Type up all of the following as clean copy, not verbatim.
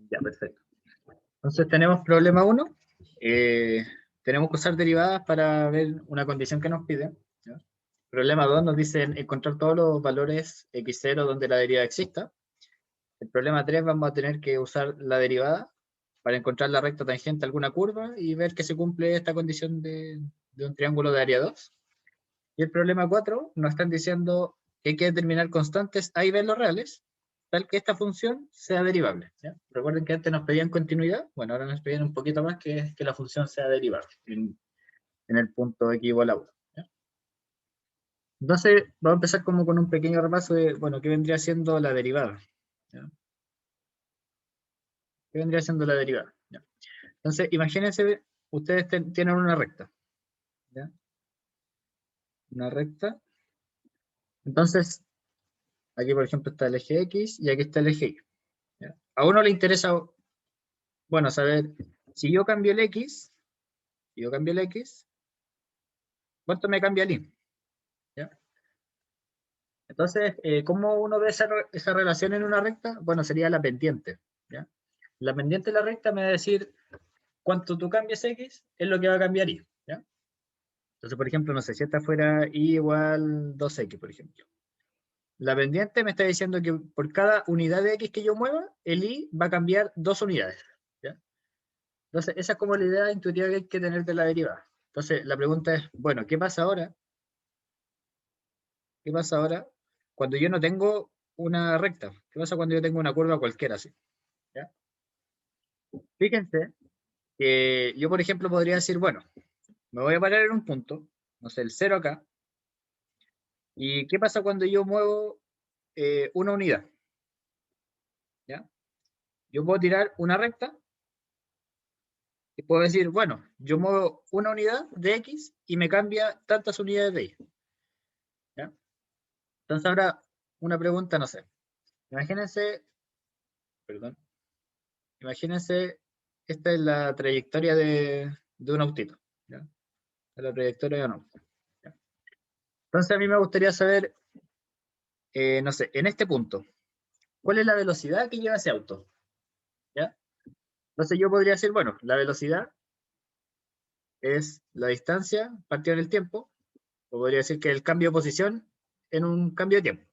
Ya, perfecto. Entonces tenemos problema 1. Tenemos que usar derivadas para ver una condición que nos pide. ¿Ya? Problema 2 nos dice encontrar todos los valores x0 donde la derivada exista. El problema 3 vamos a tener que usar la derivada para encontrar la recta tangente a alguna curva y ver que se cumple esta condición de un triángulo de área 2. Y el problema 4 nos están diciendo que hay que determinar constantes A y B los reales, tal que esta función sea derivable. ¿Ya? Recuerden que antes nos pedían continuidad, bueno, ahora nos pedían un poquito más que la función sea derivable en el punto x igual a 1. ¿Ya? Entonces, vamos a empezar como con un pequeño repaso de, bueno, ¿qué vendría siendo la derivada? ¿Ya? ¿Qué vendría siendo la derivada? ¿Ya? Entonces, imagínense, ustedes tienen una recta. ¿Ya? Una recta. Entonces, aquí por ejemplo está el eje X y aquí está el eje Y. ¿Ya? A uno le interesa, bueno, saber si yo cambio el X, ¿cuánto me cambia el Y? ¿Ya? Entonces, ¿cómo uno ve esa relación en una recta? Bueno, sería la pendiente. ¿Ya? La pendiente de la recta me va a decir cuánto tú cambies X es lo que va a cambiar Y. ¿Ya? Entonces, por ejemplo, no sé, si esta fuera Y igual 2X, por ejemplo. La pendiente me está diciendo que por cada unidad de X que yo mueva, el Y va a cambiar 2 unidades. ¿Ya? Entonces, esa es como la idea intuitiva que hay que tener de la derivada. Entonces, la pregunta es, bueno, ¿qué pasa ahora? ¿Qué pasa ahora cuando yo no tengo una recta? ¿Qué pasa cuando yo tengo una curva cualquiera así? ¿Ya? Fíjense que yo, por ejemplo, podría decir, bueno, me voy a parar en un punto, no sé, el 0 acá. ¿Y qué pasa cuando yo muevo una unidad? ¿Ya? Yo puedo tirar una recta y puedo decir, bueno, yo muevo una unidad de X y me cambia tantas unidades de Y. ¿Ya? Entonces ahora una pregunta, no sé. Imagínense, perdón, imagínense, esta es la trayectoria de un autito. ¿Ya? Es la trayectoria de un auto. ¿Ya? Entonces a mí me gustaría saber, no sé, en este punto, ¿cuál es la velocidad que lleva ese auto? ¿Ya? Entonces yo podría decir, bueno, la velocidad es la distancia partida en el tiempo, o podría decir que el cambio de posición en un cambio de tiempo.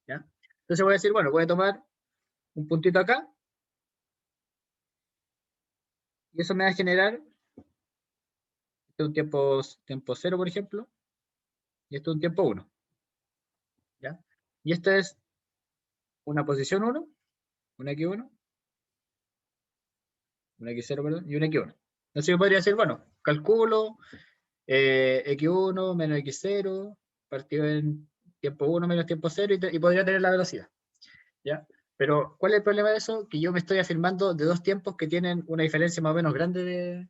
¿Ya? Entonces voy a decir, bueno, voy a tomar un puntito acá, y eso me va a generar este es un tiempo 0, por ejemplo, y esto es un tiempo 1. ¿Ya? Y esta es una posición 1, una X1, una X0, perdón, y una X1. Entonces yo podría decir, bueno, calculo X1 menos X0, partido en tiempo 1 menos tiempo 0, y podría tener la velocidad. ¿Ya? Pero, ¿cuál es el problema de eso? Que yo me estoy afirmando de dos tiempos que tienen una diferencia más o menos grande de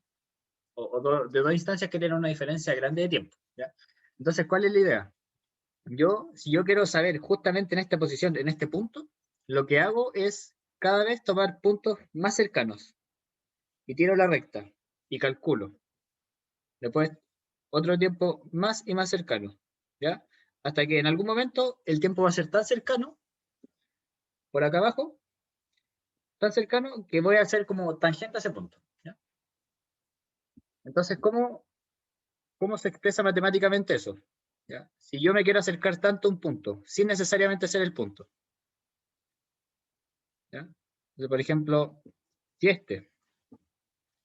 dos instancias que tienen una diferencia grande de tiempo. ¿Ya? Entonces, ¿cuál es la idea? Si yo quiero saber justamente en esta posición, en este punto, lo que hago es cada vez tomar puntos más cercanos y tiro la recta y calculo. Después, otro tiempo más y más cercano. ¿Ya? Hasta que en algún momento el tiempo va a ser tan cercano, por acá abajo, tan cercano que voy a hacer como tangente a ese punto. ¿Ya? Entonces, ¿cómo se expresa matemáticamente eso? ¿Ya? Si yo me quiero acercar tanto a un punto, sin necesariamente ser el punto. ¿Ya? Entonces, por ejemplo, si este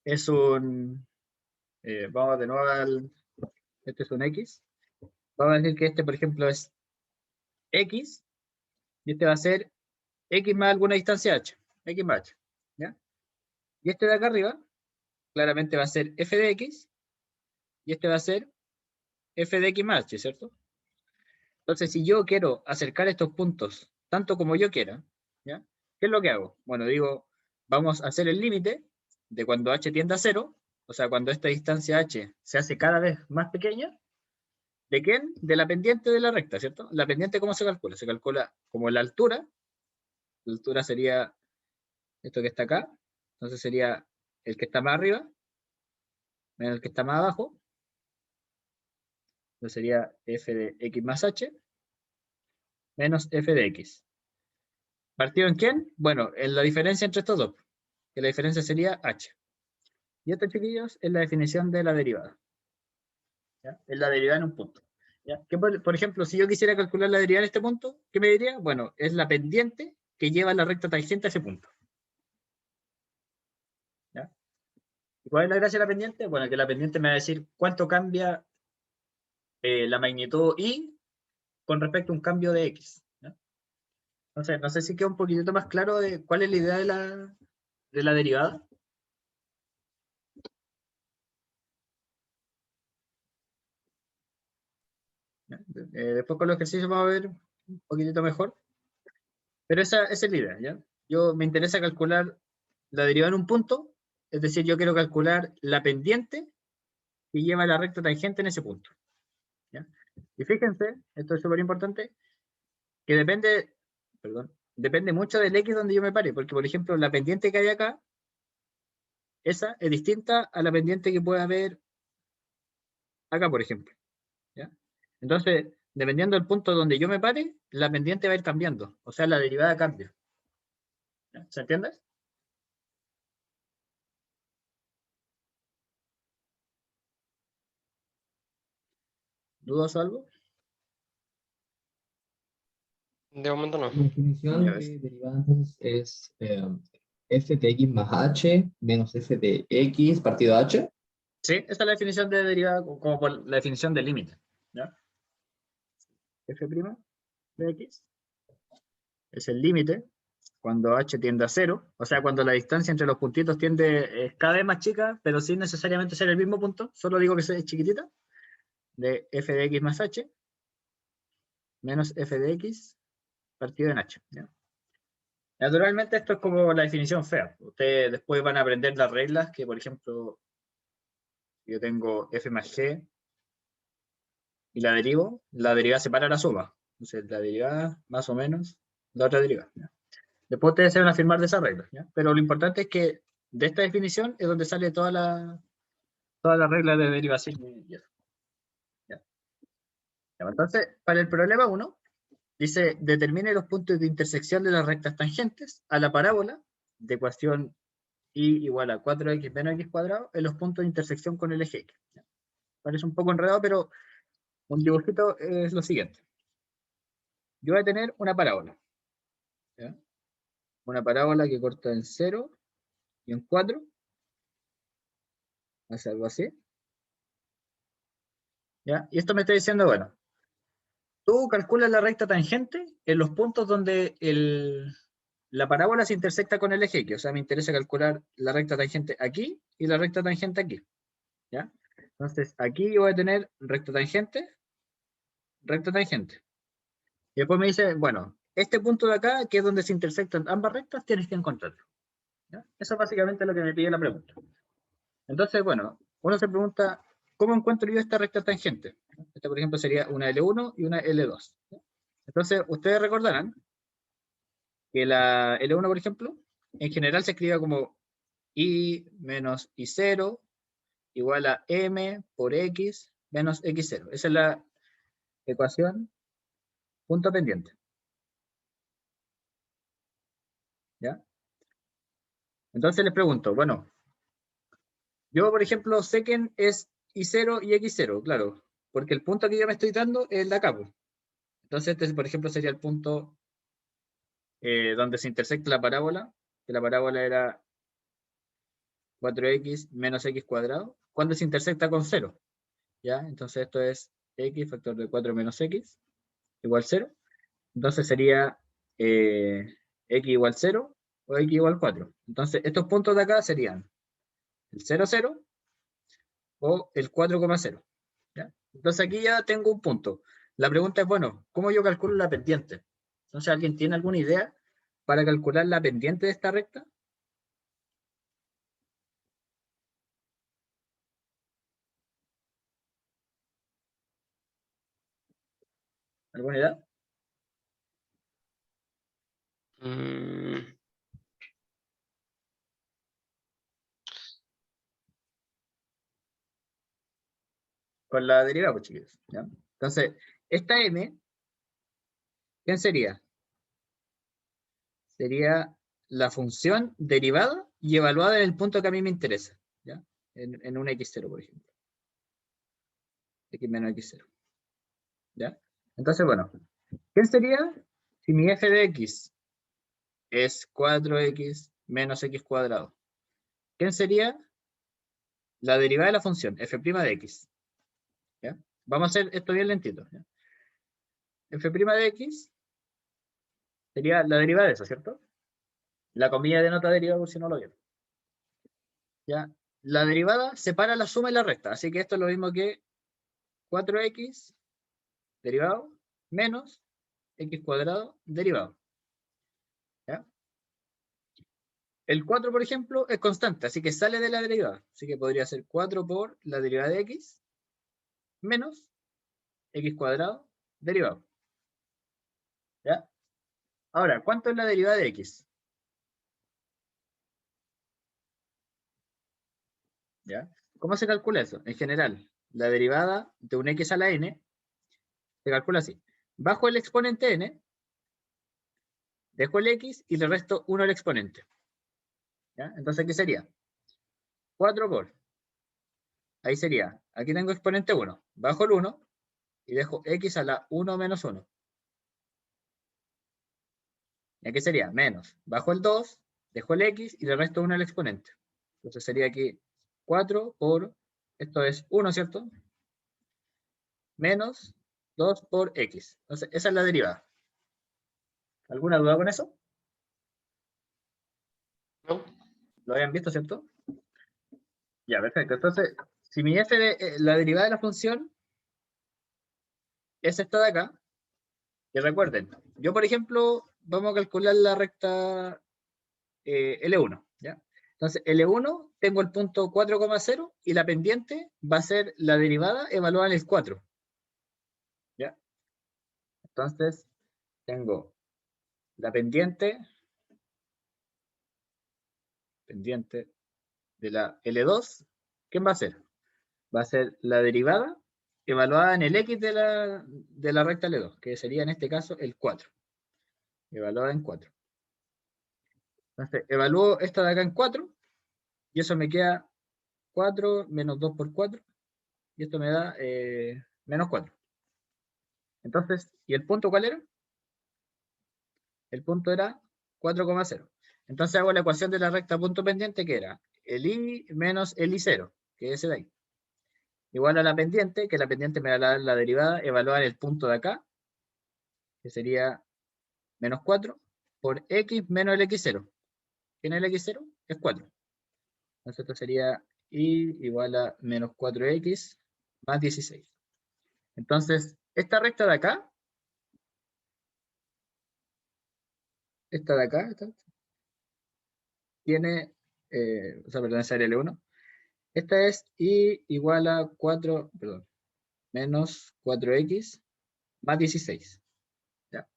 es vamos de nuevo este es un X, vamos a decir que este, por ejemplo, es X, y este va a ser X más alguna distancia H, X más H. ¿Ya? Y este de acá arriba, claramente va a ser F de X, y este va a ser F de X más H, ¿cierto? Entonces, si yo quiero acercar estos puntos tanto como yo quiera, ¿ya? ¿Qué es lo que hago? Bueno, digo, vamos a hacer el límite de cuando h tiende a 0, o sea, cuando esta distancia h se hace cada vez más pequeña. ¿De quién? De la pendiente de la recta, ¿cierto? La pendiente, ¿cómo se calcula? Se calcula como la altura sería esto que está acá, entonces sería el que está más arriba, menos el que está más abajo, entonces sería f de x más h, menos f de x. ¿Partido en quién? Bueno, en la diferencia entre estos dos, que la diferencia sería h. Y esto, chiquillos, es la definición de la derivada. ¿Ya? Es la derivada en un punto. ¿Ya? Que por ejemplo, si yo quisiera calcular la derivada en este punto, ¿qué me diría? Bueno, es la pendiente que lleva la recta tangente a ese punto. ¿Ya? ¿Y cuál es la gracia de la pendiente? Bueno, que la pendiente me va a decir cuánto cambia la magnitud y con respecto a un cambio de x. ¿Ya? Entonces, no sé si queda un poquitito más claro de cuál es la idea de la derivada. ¿Ya? Después con los ejercicios vamos a ver un poquitito mejor. Pero esa es la idea, ¿ya? Me interesa calcular la derivada en un punto, es decir, yo quiero calcular la pendiente que lleva la recta tangente en ese punto. ¿Ya? Y fíjense, esto es súper importante, que depende mucho del x donde yo me pare, porque por ejemplo la pendiente que hay acá, esa es distinta a la pendiente que puede haber acá, por ejemplo. ¿Ya? Entonces, dependiendo del punto donde yo me pare, la pendiente va a ir cambiando, o sea, la derivada cambia. ¿Ya? ¿Se entiende? ¿Dudas o algo? De momento no. La definición Ya ves. de derivada entonces es f de x más h menos f de x partido h. Sí, esta es la definición de derivada como por la definición del límite. ¿Ya? F' de x es el límite cuando h tiende a cero, o sea, cuando la distancia entre los puntitos tiende es cada vez más chica, pero sin necesariamente ser el mismo punto, solo digo que es chiquitita, de f de x más h menos f de x partido en h. ¿Ya? Naturalmente esto es como la definición fea. Ustedes después van a aprender las reglas que, por ejemplo, yo tengo f más g y la derivo, la derivada separa la suma. Entonces, la derivada más o menos la otra derivada. ¿Ya? Después ustedes se van a afirmar de esa regla. ¿Ya? Pero lo importante es que de esta definición es donde sale toda la regla de derivación. Y eso. ¿Ya? Ya, entonces, para el problema 1, dice, determine los puntos de intersección de las rectas tangentes a la parábola de ecuación y igual a 4x menos x cuadrado en los puntos de intersección con el eje x. ¿Ya? Parece un poco enredado, pero un dibujito es lo siguiente. Yo voy a tener una parábola. ¿Ya? Una parábola que corta en 0 y en 4, hace algo así. ¿Ya? Y esto me está diciendo, bueno, tú calculas la recta tangente en los puntos donde la parábola se intersecta con el eje X. O sea, me interesa calcular la recta tangente aquí y la recta tangente aquí. ¿Ya? Entonces, aquí yo voy a tener recta tangente, recta tangente. Y después me dice, bueno, este punto de acá, que es donde se intersectan ambas rectas, tienes que encontrarlo. ¿Ya? Eso es básicamente lo que me pide la pregunta. Entonces, bueno, uno se pregunta, ¿cómo encuentro yo esta recta tangente? Esta, por ejemplo, sería una L1 y una L2. Entonces, ustedes recordarán que la L1, por ejemplo, en general se escribe como I menos I0 igual a M por X menos X0. Esa es la ecuación punto pendiente. ¿Ya? Entonces les pregunto, bueno, yo, por ejemplo, sé que es I0 y X0, claro, porque el punto que yo me estoy dando es el de acá. Entonces, este, por ejemplo, sería el punto donde se intersecta la parábola, que la parábola era 4x menos x cuadrado, cuando se intersecta con 0. ¿Ya? Entonces esto es x factor de 4 menos x igual 0. Entonces sería x igual 0 o x igual 4. Entonces estos puntos de acá serían el 0, 0 o el 4,0. ¿Ya? Entonces aquí ya tengo un punto. La pregunta es, bueno, ¿cómo yo calculo la pendiente? Entonces, ¿alguien tiene alguna idea para calcular la pendiente de esta recta? ¿Alguna idea? Mm, Con la derivada, pues chiquillos. ¿Ya? Entonces, esta m, ¿quién sería? sería la función derivada y evaluada en el punto que a mí me interesa, ¿ya? En un x0, por ejemplo. X menos x0. ¿Ya? Entonces, bueno, ¿qué sería si mi f de x es 4x menos x cuadrado? ¿Qué sería la derivada de la función f' de x? ¿Ya? Vamos a hacer esto bien lentito, ¿ya? F' de x sería la derivada de eso, ¿cierto? La comilla denota derivada por si no lo vieron. ¿Ya? La derivada separa la suma y la recta, así que esto es lo mismo que 4x derivado menos x cuadrado derivado. ¿Ya? El 4, por ejemplo, es constante, así que sale de la derivada. Así que podría ser 4 por la derivada de x menos x cuadrado derivado. ¿Ya? Ahora, ¿cuánto es la derivada de x? ¿Ya? ¿Cómo se calcula eso? En general, la derivada de un x a la n se calcula así. Bajo el exponente n, dejo el x y le resto 1 al exponente. ¿Ya? Entonces, ¿qué sería? 4 por. Ahí sería, aquí tengo exponente 1. Bajo el 1 y dejo x a la 1 menos 1. ¿Y aquí sería? Menos. Bajo el 2, dejo el x y le resto 1 al exponente. Entonces sería aquí 4 por, esto es 1, ¿cierto? Menos 2 por x. Entonces, esa es la derivada. ¿Alguna duda con eso? ¿No? ¿Lo habían visto, cierto? Ya, perfecto. Entonces, si mi f de la derivada de la función es esta de acá, y recuerden, yo por ejemplo, vamos a calcular la recta L1, ¿ya? Entonces, L1 tengo el punto 4,0 y la pendiente va a ser la derivada evaluada en el 4. ¿Ya? Entonces, tengo la pendiente de la L2. ¿Qué va a ser? Va a ser la derivada evaluada en el X de la recta L2, que sería en este caso el 4. Evaluada en 4. Entonces, evalúo esta de acá en 4 y eso me queda 4 menos 2 por 4 y esto me da menos 4. Entonces, ¿y el punto cuál era? El punto era 4,0. Entonces hago la ecuación de la recta punto pendiente que era el i menos el i0, que es ese de ahí. Igual a la pendiente, que la pendiente me va a dar la derivada, evaluar el punto de acá, que sería menos 4, por x menos el x0. ¿Quién es el x0? Es 4. Entonces esto sería i igual a menos 4x más 16. Entonces, esta recta de acá, esta de acá, tiene, o sea, perdón, esa era L1. Esta es i igual a 4, perdón, menos 4x más 16. ¿Ya?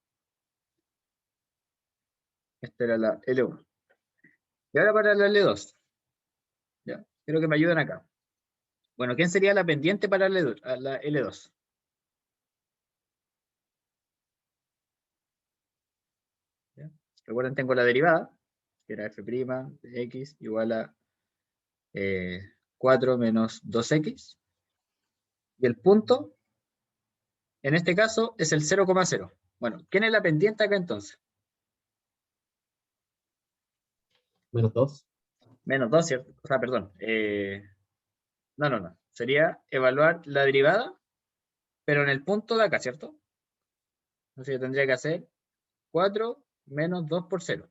Esta era la L1. Y ahora para la L2. ¿Ya? Quiero que me ayuden acá. Bueno, ¿quién sería la pendiente para la L2? ¿Ya? Recuerden, tengo la derivada, que era f' de x igual a 4 menos 2x. Y el punto, en este caso, es el 0,0. Bueno, ¿quién es la pendiente acá entonces? Menos 2. Menos 2, ¿cierto? O sea, perdón. No. Sería evaluar la derivada, pero en el punto de acá, ¿cierto? Entonces yo tendría que hacer 4 menos 2 por 0.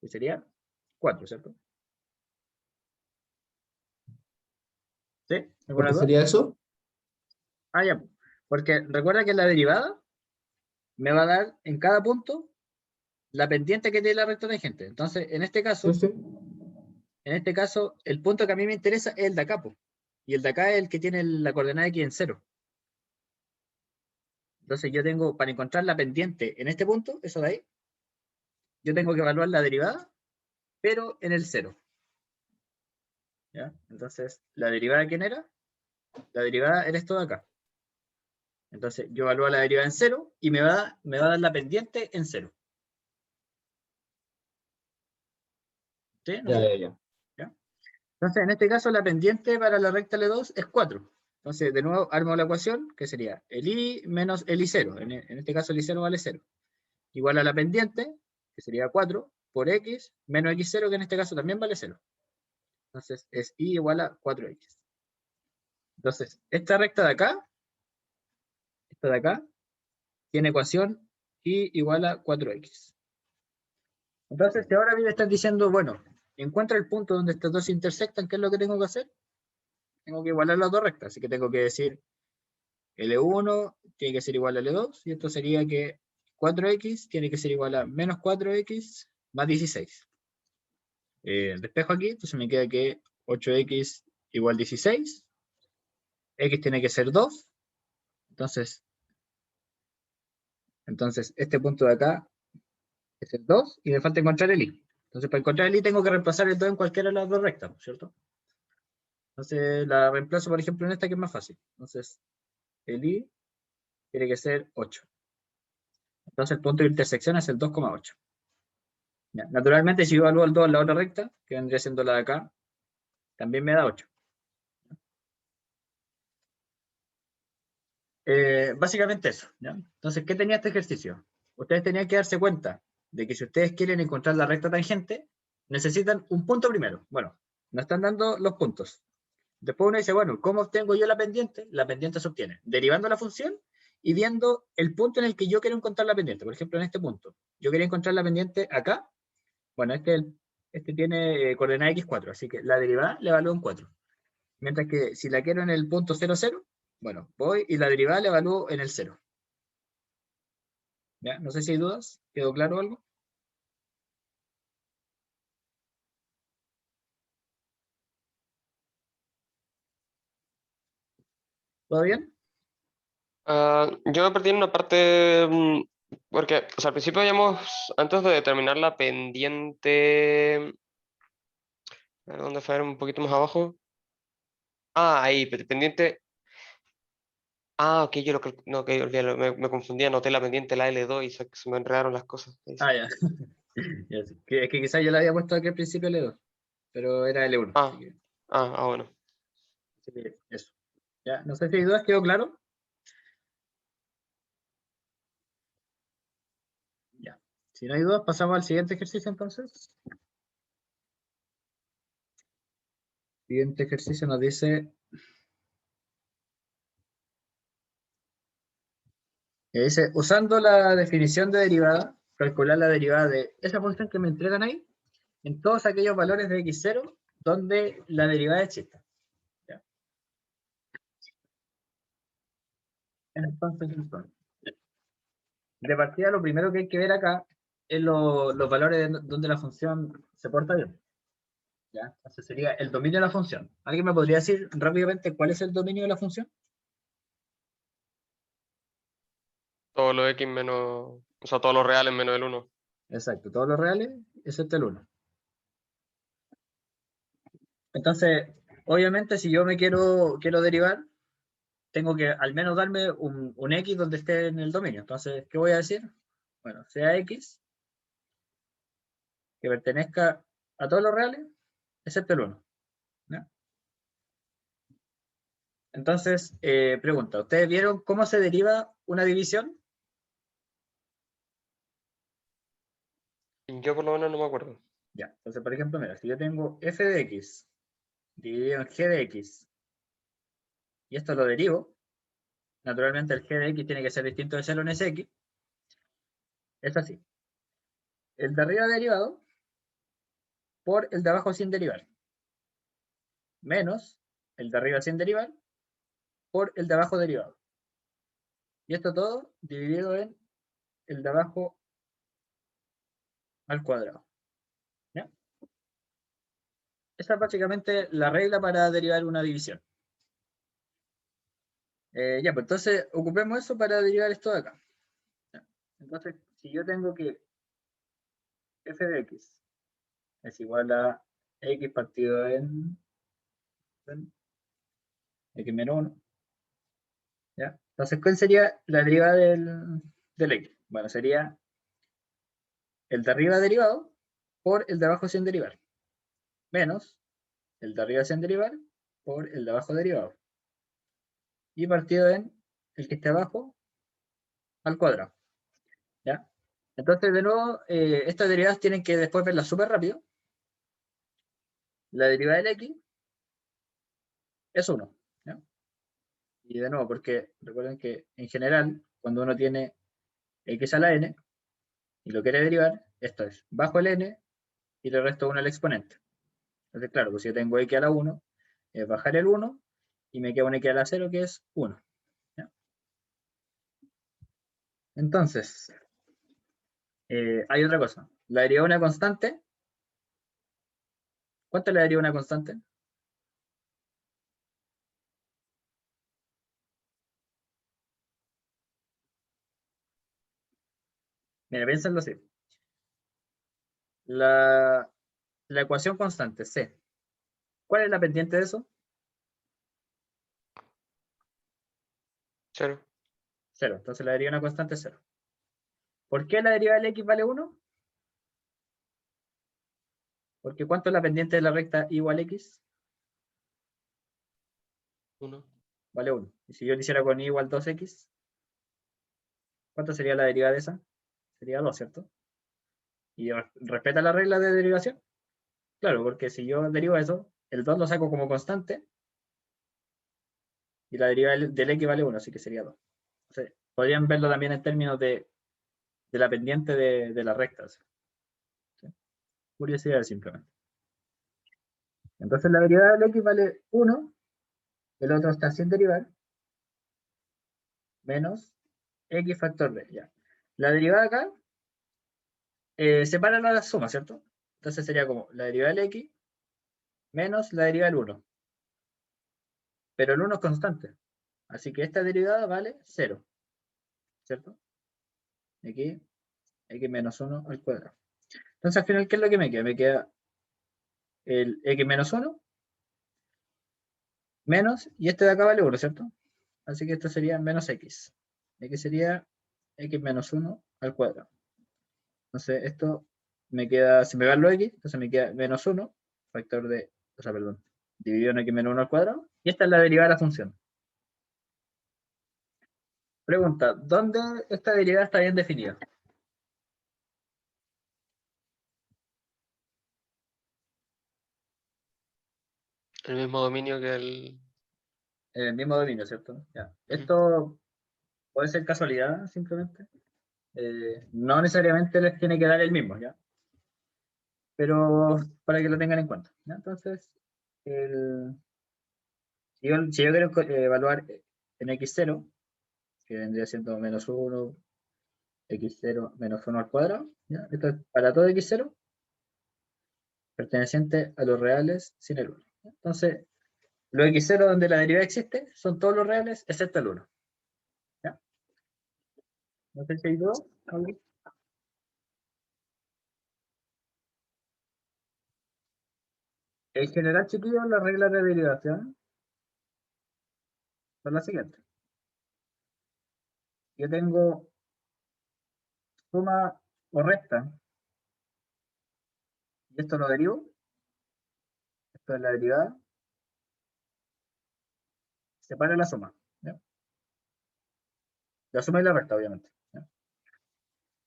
Que sería 4, ¿cierto? ¿Sí? ¿Por ¿Alguna qué duda? sería eso? Ah, ya. Porque recuerda que la derivada me va a dar en cada punto la pendiente que tiene la recta tangente. Entonces, Sí, sí. en este caso, el punto que a mí me interesa es el de acá, po. Y el de acá es el que tiene la coordenada x en 0. Entonces yo tengo, para encontrar la pendiente en este punto, eso de ahí, yo tengo que evaluar la derivada, pero en el 0. ¿Ya? Entonces, ¿la derivada quién era? La derivada era esto de acá. Entonces, yo evalúo la derivada en 0 y me va a dar la pendiente en 0. ¿Sí? ¿No Ya, sé? ya, ya. Entonces, en este caso, la pendiente para la recta L2 es 4. Entonces, de nuevo, armo la ecuación, que sería el I menos el I0. En este caso, el I0 vale 0. Igual a la pendiente, que sería 4, por X, menos X0, que en este caso también vale 0. Entonces, es I igual a 4X. Entonces, esta recta de acá, tiene ecuación I igual a 4X. Entonces, si ahora a mí me están diciendo, bueno, encuentra el punto donde estos dos se intersectan, ¿qué es lo que tengo que hacer? Tengo que igualar las dos rectas, así que tengo que decir L1 tiene que ser igual a L2, y esto sería que 4X tiene que ser igual a menos 4X más 16. Despejo aquí, entonces me queda que 8X igual 16, X tiene que ser 2, entonces este punto de acá es el 2, y me falta encontrar el I. Entonces, para encontrar el I tengo que reemplazar el 2 en cualquiera de las dos rectas, ¿cierto? Entonces, la reemplazo, por ejemplo, en esta que es más fácil. Entonces, el I tiene que ser 8. Entonces, el punto de intersección es el 2,8. Naturalmente, si yo evalúo el 2 en la otra recta, que vendría siendo la de acá, también me da 8. Básicamente eso, ¿ya? Entonces, ¿qué tenía este ejercicio? Ustedes tenían que darse cuenta de que si ustedes quieren encontrar la recta tangente, necesitan un punto primero. Bueno, nos están dando los puntos. Después uno dice, bueno, ¿cómo obtengo yo la pendiente? La pendiente se obtiene derivando la función y viendo el punto en el que yo quiero encontrar la pendiente. Por ejemplo, en este punto. Yo quería encontrar la pendiente acá. Bueno, este tiene coordenada x4, así que la derivada le evalúo en 4. Mientras que si la quiero en el punto 0, 0, bueno, voy y la derivada la evalúo en el 0. ¿Ya? No sé si hay dudas. ¿Quedó claro algo? ¿Todo bien? Yo me perdí en una parte, porque, o sea, al principio habíamos, antes de determinar la pendiente, a ver, ¿dónde fue? Un poquito más abajo. Ah, ahí, pendiente. Ah, ok, yo lo que, no, ok, olvídalo, me confundí, anoté la pendiente, la L2 y se me enredaron las cosas. Ahí sí. Ah, ya. Ya, sí. Es que quizás yo la había puesto aquí al principio L2, pero era L1. Ah, bueno. Así que eso. ¿Ya? No sé si hay dudas. ¿Quedó claro? Ya. Si no hay dudas, pasamos al siguiente ejercicio entonces. Siguiente ejercicio nos dice, usando la definición de derivada, calcular la derivada de esa función que me entregan ahí, en todos aquellos valores de x0 donde la derivada exista. ¿Ya? Entonces, de partida, lo primero que hay que ver acá es los valores donde la función se porta bien. ¿Ya? Entonces sería el dominio de la función. ¿Alguien me podría decir rápidamente cuál es el dominio de la función? Todo lo X menos, o sea, todos los reales menos el 1. Exacto, todos los reales, excepto el 1. Entonces, obviamente, si yo me quiero derivar, tengo que al menos darme un X donde esté en el dominio. Entonces, ¿qué voy a decir? Bueno, sea X que pertenezca a todos los reales, excepto el 1. ¿Ya? Entonces, pregunta, ¿ustedes vieron cómo se deriva una división? Yo por lo menos no me acuerdo. Ya, entonces, por ejemplo, mira, si yo tengo f de x dividido en g de x, y esto lo derivo, naturalmente el g de x tiene que ser distinto de 0 en sx, es así. El de arriba derivado por el de abajo sin derivar, menos el de arriba sin derivar por el de abajo derivado. Y esto todo dividido en el de abajo al cuadrado. ¿Ya? Esa es básicamente la regla para derivar una división. Ya, pues entonces ocupemos eso para derivar esto de acá. ¿Ya? Entonces, si yo tengo que f de x es igual a x partido en x menos 1, ¿ya? Entonces, ¿cuál sería la derivada del x? Bueno, sería el de arriba derivado por el de abajo sin derivar. menos el de arriba sin derivar por el de abajo derivado. Y partido en el que esté abajo al cuadrado. ¿Ya? Entonces, de nuevo, estas derivadas tienen que después verlas súper rápido. La derivada del x es 1. ¿Ya? Y de nuevo, porque recuerden que en general, cuando uno tiene x a la n y lo quiere derivar, esto es bajo el n y le resto 1 al exponente. Entonces, claro, pues si yo tengo x a la 1, es bajar el 1 y me queda un x a la 0 que es 1. ¿Ya? Entonces, hay otra cosa. La derivada de una constante. ¿Cuánto es la derivada de una constante? Mira, piénsenlo así. La ecuación constante, C. ¿Cuál es la pendiente de eso? 0. 0. Entonces la derivada de una constante es 0. ¿Por qué la derivada del x vale 1? Porque ¿cuánto es la pendiente de la recta y igual x? 1. Vale 1. Y si yo lo hiciera con y igual 2x, ¿cuánto sería la derivada de esa? Sería 2, ¿cierto? ¿Y respeta la regla de derivación? Claro, porque si yo derivo eso, el 2 lo saco como constante y la derivada del x vale 1, así que sería 2. Entonces, podrían verlo también en términos de la pendiente de las rectas. ¿Sí? Curiosidad simplemente. Entonces la derivada del x vale 1, el otro está sin derivar, menos x factor de. Ya. La derivada acá separa la suma, ¿cierto? Entonces sería como la derivada del x menos la derivada del 1. Pero el 1 es constante. Así que esta derivada vale 0. ¿Cierto? X menos 1 al cuadrado. Entonces al final, ¿qué es lo que me queda? Me queda el x menos 1 menos, y este de acá vale 1, ¿cierto? Así que esto sería menos x. X sería x menos 1 al cuadrado. Entonces esto me queda, si me va lo x, entonces me queda menos 1, factor de, o sea, perdón, dividido en x menos 1 al cuadrado. Y esta es la derivada de la función. Pregunta, ¿dónde esta derivada está bien definida? El mismo dominio que el. En el mismo dominio, ¿cierto? Ya. Esto puede ser casualidad, simplemente. No necesariamente les tiene que dar el mismo, ¿ya? Pero para que lo tengan en cuenta, ¿ya? Entonces, si yo quiero evaluar en x0, que vendría siendo menos 1, x0 menos 1 al cuadrado, ¿ya? Esto es para todo x0, perteneciente a los reales sin el 1. Entonces, los x0 donde la derivada existe son todos los reales excepto el 1. ¿Ya? No sé si hay dudas. En general, chiquillos, las reglas de derivación son las siguientes. Yo tengo suma o resta, y esto lo derivo, esto es la derivada, separa la suma, ¿ya? La suma y la resta, obviamente, ¿ya?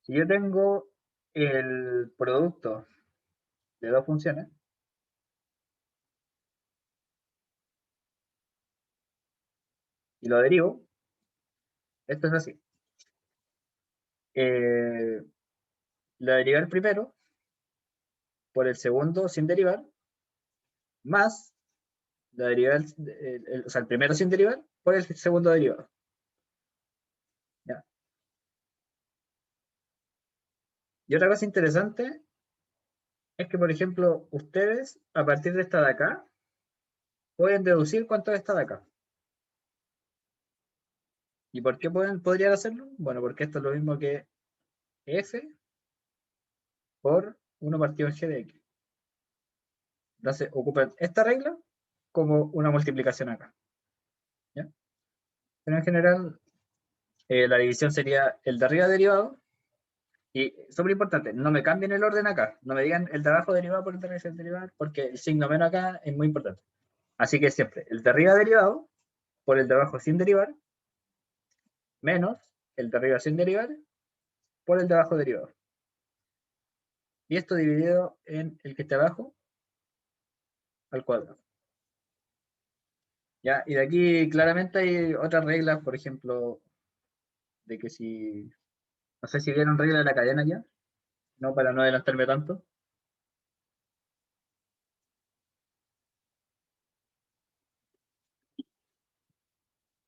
Si yo tengo el producto de dos funciones, y lo derivo, esto es así. La derivar primero por el segundo sin derivar, más la derivada, o sea, el primero sin derivar por el segundo derivado. ¿Ya? Y otra cosa interesante es que, por ejemplo, ustedes, a partir de esta de acá, pueden deducir cuánto es esta de acá. ¿Y por qué podrían hacerlo? Bueno, porque esto es lo mismo que f por 1 partido en g de x. Entonces, ocupan esta regla como una multiplicación acá. ¿Ya? Pero en general, la división sería el de arriba derivado Y súper importante, no me cambien el orden acá. No me digan el de abajo derivado por el de arriba sin derivar, porque el signo menos acá es muy importante. Así que siempre el de arriba derivado por el de abajo sin derivar, menos el de arriba sin derivar por el de abajo derivado. Y esto dividido en el que está abajo al cuadrado. ¿Ya? Y de aquí claramente hay otras reglas, por ejemplo, de que si, no sé si vieron reglas de la cadena ya, no, para no adelantarme tanto.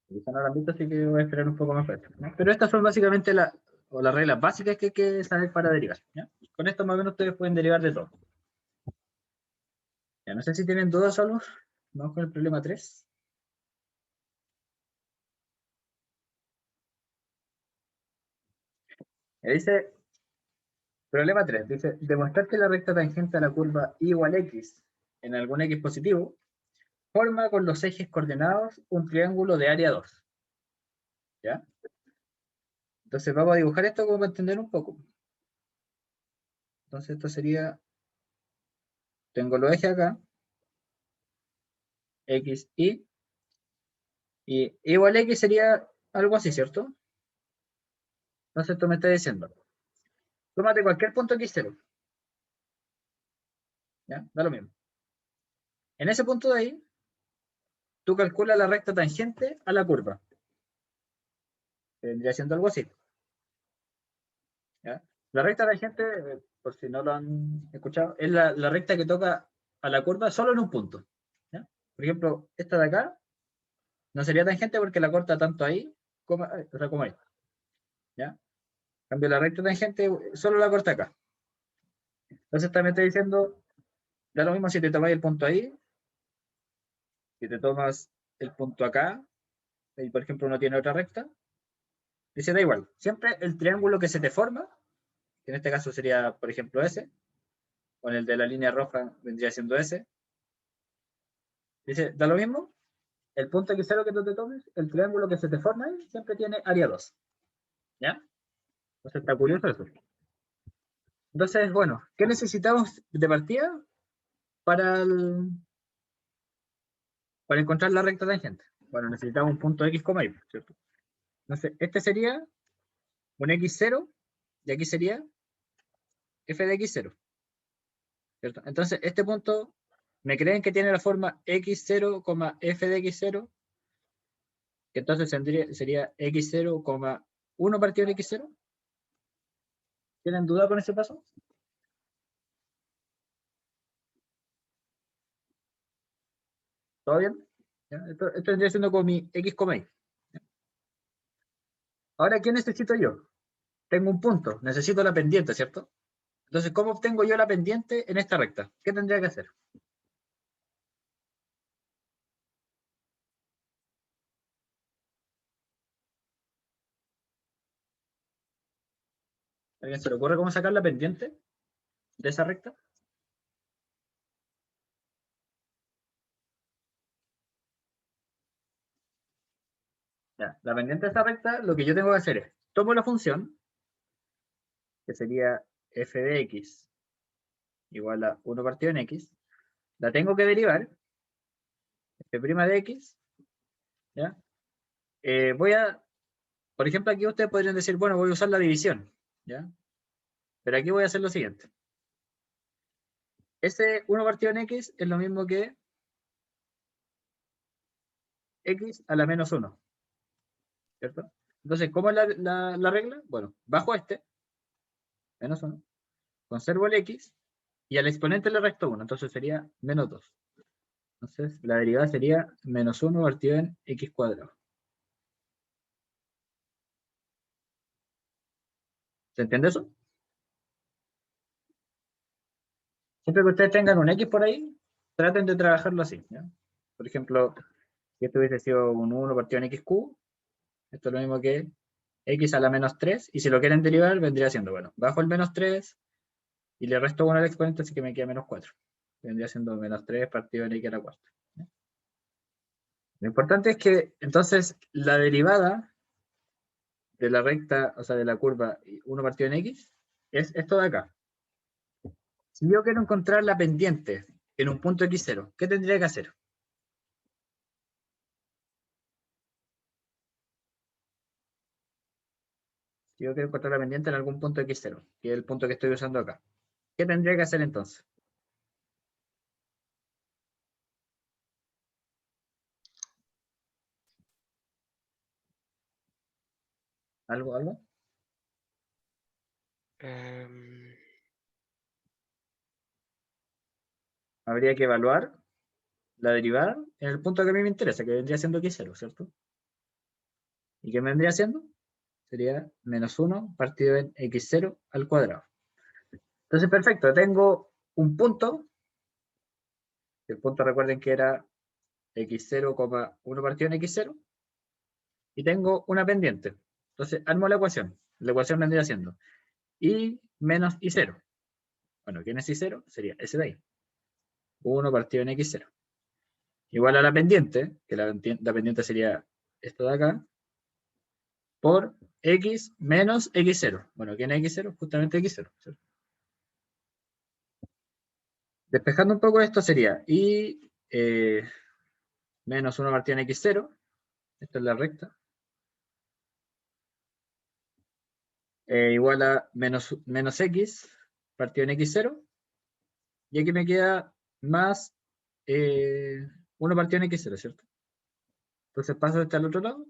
Quizá no lo han visto, así que voy a esperar un poco más para esto, ¿no? Pero estas son básicamente las reglas básicas que hay que saber para derivar, ¿ya? Con esto más o menos ustedes pueden derivar de todo. Ya, no sé si tienen dudas solo. Vamos con el problema 3. Dice, problema 3, dice, demostrar que la recta tangente a la curva y igual a x en algún x positivo forma con los ejes coordenados un triángulo de área 2. ¿Ya? Entonces vamos a dibujar esto como para entender un poco. Entonces esto sería, tengo los ejes acá, x, y igual a x sería algo así, ¿cierto? Entonces esto me está diciendo, tómate cualquier punto x0. ¿Ya? Da lo mismo. En ese punto de ahí, tú calculas la recta tangente a la curva. Vendría siendo algo así. ¿Ya? La recta tangente, por si no lo han escuchado, es la recta que toca a la curva solo en un punto. ¿Ya? Por ejemplo, esta de acá no sería tangente porque la corta tanto ahí como, o sea, como ahí. ¿Ya? En cambio, la recta tangente solo la corta acá. Entonces también está diciendo, da lo mismo si te tomas el punto ahí, si te tomas el punto acá, y por ejemplo uno tiene otra recta, dice da igual. Siempre el triángulo que se te forma, que en este caso sería, por ejemplo, ese, con el de la línea roja vendría siendo ese, dice, da lo mismo, el punto x0 que tú te tomes, el triángulo que se te forma ahí, siempre tiene área 2. ¿Ya? Entonces está curioso eso. Entonces, bueno, ¿qué necesitamos de partida para, para encontrar la recta tangente? Bueno, necesitamos un punto x, y, ¿cierto? Entonces, este sería un x0 y aquí sería f de x0. ¿Cierto? Entonces, este punto, ¿me creen que tiene la forma x0, f de x0? Que entonces sería x0, 1 partido en x0. ¿Tienen duda con ese paso? ¿Todo bien? ¿Ya? Esto vendría siendo con mi x, y. Ahora, ¿qué necesito yo? Tengo un punto, necesito la pendiente, ¿cierto? Entonces, ¿cómo obtengo yo la pendiente en esta recta? ¿Qué tendría que hacer? ¿A alguien se le ocurre cómo sacar la pendiente de esa recta? Ya, la pendiente de esa recta, lo que yo tengo que hacer es, tomo la función, que sería f de x igual a 1 partido en x, la tengo que derivar, f' de x, ¿ya? Voy a, por ejemplo, aquí ustedes podrían decir, bueno, voy a usar la división, ¿ya? Pero aquí voy a hacer lo siguiente. Ese 1 partido en x es lo mismo que x a la menos 1, ¿cierto? Entonces, ¿cómo es la regla? Bueno, bajo este, menos 1, conservo el x, y al exponente le resto 1, entonces sería menos 2. Entonces, la derivada sería menos 1 partido en x cuadrado. ¿Se entiende eso? Siempre que ustedes tengan un x por ahí, traten de trabajarlo así, ¿ya? Por ejemplo, si esto hubiese sido un 1 partido en x cubo, esto es lo mismo que x a la menos 3, y si lo quieren derivar, vendría siendo, bueno, bajo el menos 3, y le resto 1 al exponente, así que me queda menos 4. Vendría siendo menos 3 partido en x a la cuarta. ¿Ya? Lo importante es que, entonces, la derivada de la recta, o sea, de la curva 1 partido en x, es esto de acá. Si yo quiero encontrar la pendiente en un punto x0, ¿qué tendría que hacer? Si yo quiero encontrar la pendiente en algún punto x0, que es el punto que estoy usando acá, ¿qué tendría que hacer entonces? ¿Algo? Em, Habría que evaluar la derivada en el punto que a mí me interesa, que vendría siendo x0, ¿cierto? ¿Y qué me vendría siendo? Sería menos 1 partido en x0 al cuadrado. Entonces, perfecto, tengo un punto. El punto, recuerden que era x0, 1 partido en x0. Y tengo una pendiente. Entonces, armo la ecuación. La ecuación vendría siendo y menos y0. Bueno, ¿quién es y0? Sería ese de ahí. 1 partido en x0. Igual a la pendiente, que la pendiente sería esto de acá, por x menos x0. Bueno, ¿quién es x0? Justamente x0. ¿Cierto? Despejando un poco esto sería y menos 1 partido en x0. Esta es la recta. Igual a menos x partido en x0. Y aquí me queda más 1 partido en x0, ¿cierto? Entonces paso este al otro lado.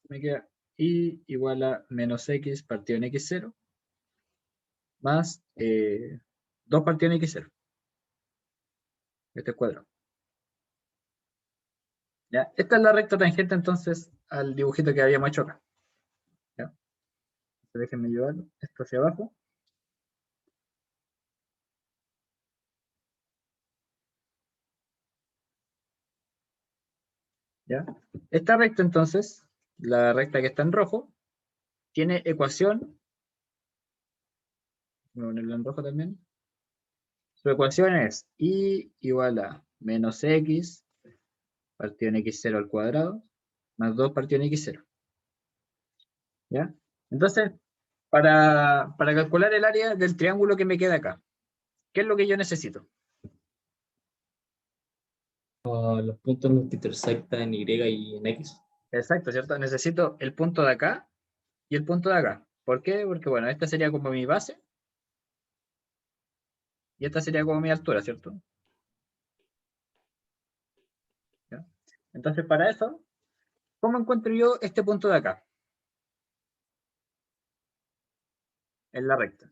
Me queda y igual a menos x partido en x0 más 2 partido en x0. Este es cuadrado. ¿Ya? Esta es la recta tangente entonces al dibujito que habíamos hecho acá. ¿Ya? Déjenme llevar esto hacia abajo. ¿Ya? Esta recta entonces, la recta que está en rojo, tiene ecuación. Voy a ponerla en rojo también. Su ecuación es y igual a menos x partido en x0 al cuadrado más 2 partido en x0. ¿Ya? Entonces, para calcular el área del triángulo que me queda acá, ¿qué es lo que yo necesito? Los puntos en los que intersectan en Y y en X. Exacto, ¿cierto? Necesito el punto de acá y el punto de acá. ¿Por qué? Porque, bueno, esta sería como mi base y esta sería como mi altura, ¿cierto? ¿Ya? Entonces, para eso, ¿cómo encuentro yo este punto de acá? En la recta.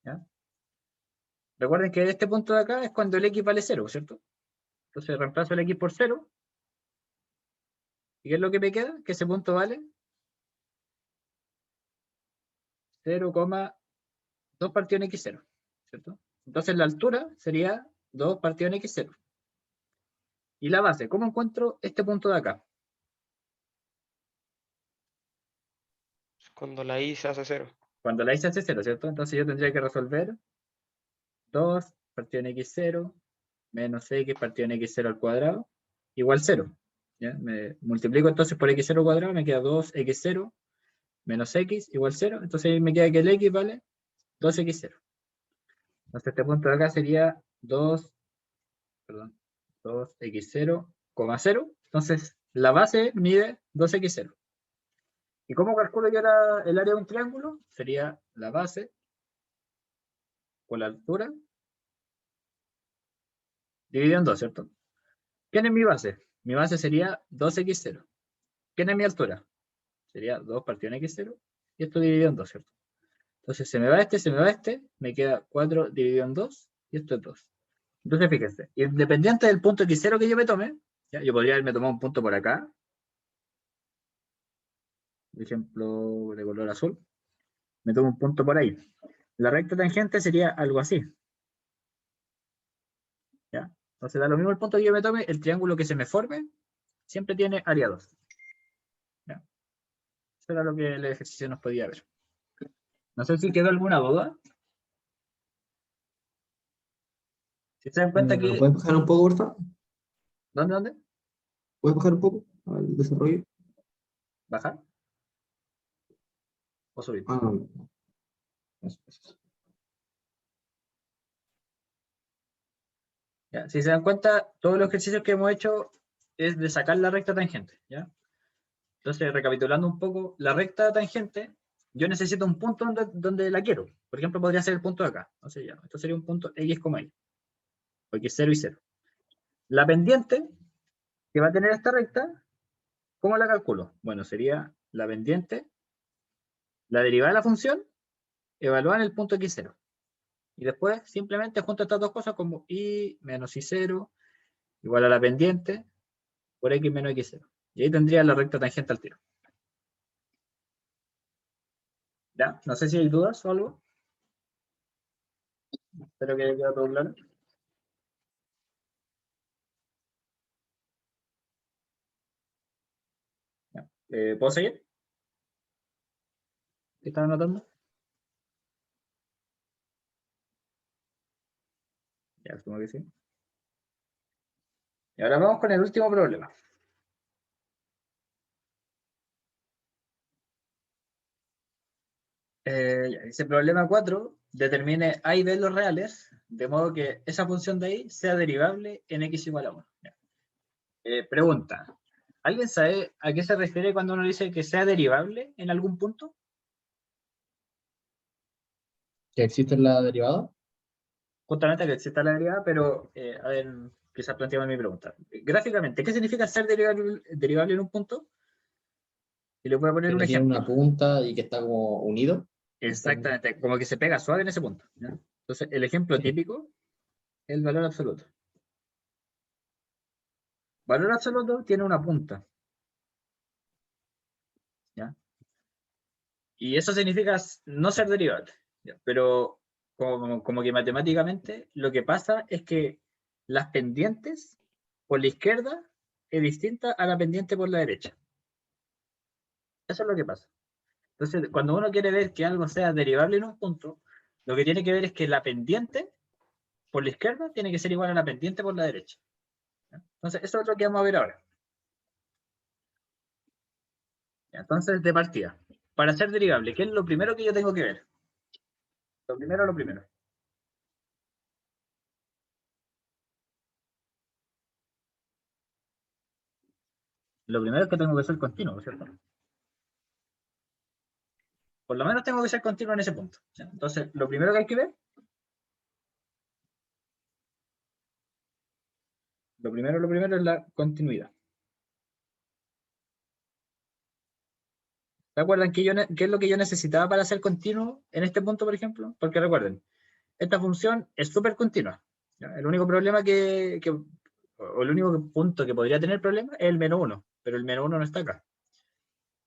¿Ya? Recuerden que este punto de acá es cuando el x vale 0, ¿cierto? Entonces reemplazo el x por 0. ¿Y qué es lo que me queda? Que ese punto vale 0,2 partido en x0, ¿cierto? Entonces la altura sería 2 partido en x0. Y la base, ¿cómo encuentro este punto de acá? Cuando la i se hace 0. Cuando la y se hace 0, ¿cierto? Entonces yo tendría que resolver 2 partido en x0 menos x partido en x0 al cuadrado igual 0. ¿Ya? Me multiplico entonces por x0 cuadrado, me queda 2x0 menos x igual 0. Entonces ahí me queda que el x vale 2x0. Entonces este punto de acá sería 2x0, 0. Entonces la base mide 2x0. ¿Y cómo calculo yo el área de un triángulo? Sería la base por la altura dividido en 2, ¿cierto? ¿Quién es mi base? Mi base sería 2x0. ¿Quién es mi altura? Sería 2 partido en x0 y esto dividido en 2, ¿cierto? Entonces se me va este, me queda 4 dividido en 2 y esto es 2. Entonces fíjense, independiente del punto x0 que yo me tome, ¿ya? Yo podría haberme tomado un punto por acá, por ejemplo, de color azul, me tomo un punto por ahí. La recta tangente sería algo así. ¿Ya? Entonces da lo mismo el punto que yo me tome, el triángulo que se me forme siempre tiene área 2. ¿Ya? Eso era lo que el ejercicio nos podía ver. No sé si quedó alguna duda. Si se dan cuenta ¿Lo que... puedes bajar un poco, por favor? ¿Dónde? ¿Puedes bajar un poco al desarrollo? ¿Bajar? ¿O subir? Ah, eso. ¿Ya? Si se dan cuenta, todos los ejercicios que hemos hecho es de sacar la recta tangente, ¿ya? Entonces, recapitulando un poco, la recta tangente, yo necesito un punto donde la quiero. Por ejemplo, podría ser el punto de acá. Entonces, ya, esto sería un punto X, Y. Porque es 0 y 0. La pendiente que va a tener esta recta, ¿cómo la calculo? Bueno, sería la pendiente, la derivada de la función, evaluar en el punto X0. Y después simplemente junto estas dos cosas como y menos y0 igual a la pendiente por x menos x0. Y ahí tendría la recta tangente al tiro. ¿Ya? No sé si hay dudas o algo. Espero que haya quedado todo claro. Ya. ¿Puedo seguir? ¿Qué están anotando? Ya, asumo que sí. Y ahora vamos con el último problema. Dice problema 4, determine A y B los reales, de modo que esa función de ahí sea derivable en x igual a 1. Pregunta, ¿alguien sabe a qué se refiere cuando uno dice que sea derivable en algún punto? ¿Que existe la derivada? Justamente que exista la derivada, pero a ver, quizás planteamos mi pregunta. Gráficamente, ¿qué significa ser derivable en un punto? Y le voy a poner un Que tiene ejemplo. una punta y que está como unido. Exactamente, como que se pega suave en ese punto, ¿ya? Entonces, el ejemplo Sí. típico es el valor absoluto. Valor absoluto tiene una punta, ¿ya? Y eso significa no ser derivable, ¿ya? Pero como que matemáticamente lo que pasa es que las pendientes por la izquierda es distinta a la pendiente por la derecha. Eso es lo que pasa. Entonces, cuando uno quiere ver que algo sea derivable en un punto, lo que tiene que ver es que la pendiente por la izquierda tiene que ser igual a la pendiente por la derecha, ¿ya? Entonces, eso es lo que vamos a ver ahora. ¿Ya? Entonces, de partida, para ser derivable, ¿qué es lo primero que yo tengo que ver? Lo primero, lo primero. Lo primero es que tengo que ser continuo, ¿cierto? Por lo menos tengo que ser continuo en ese punto, ¿ya? Entonces, lo primero que hay que ver, lo primero es la continuidad. ¿Recuerdan qué es lo que yo necesitaba para ser continuo en este punto, por ejemplo? Porque recuerden, esta función es súper continua, ¿ya? El único problema o el único punto que podría tener problema es el menos 1, pero el menos 1 no está acá.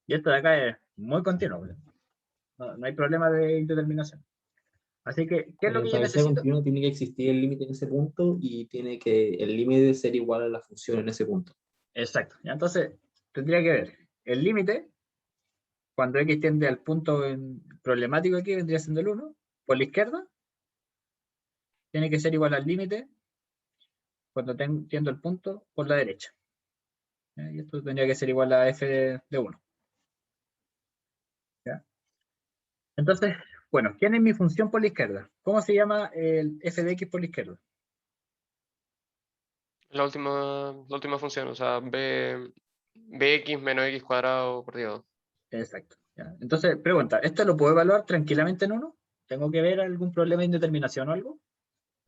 Y esto de acá es muy continuo, no hay problema de indeterminación. Así que, ¿qué es lo que yo Para que sea necesito? continuo tiene que existir el límite en ese punto y tiene que el límite ser igual a la función en ese punto. Exacto, ¿ya? Entonces, tendría que ver el límite, cuando x tiende al punto problemático aquí, vendría siendo el 1, por la izquierda, tiene que ser igual al límite cuando tiendo el punto por la derecha. ¿Ya? Y esto tendría que ser igual a f de 1. ¿Ya? Entonces, bueno, ¿quién es mi función por la izquierda? ¿Cómo se llama el f de x por la izquierda? La última función, o sea, bx menos x cuadrado por dividido. Exacto. ¿Ya? Entonces, pregunta, ¿esto lo puedo evaluar tranquilamente en 1? ¿Tengo que ver algún problema de indeterminación o algo?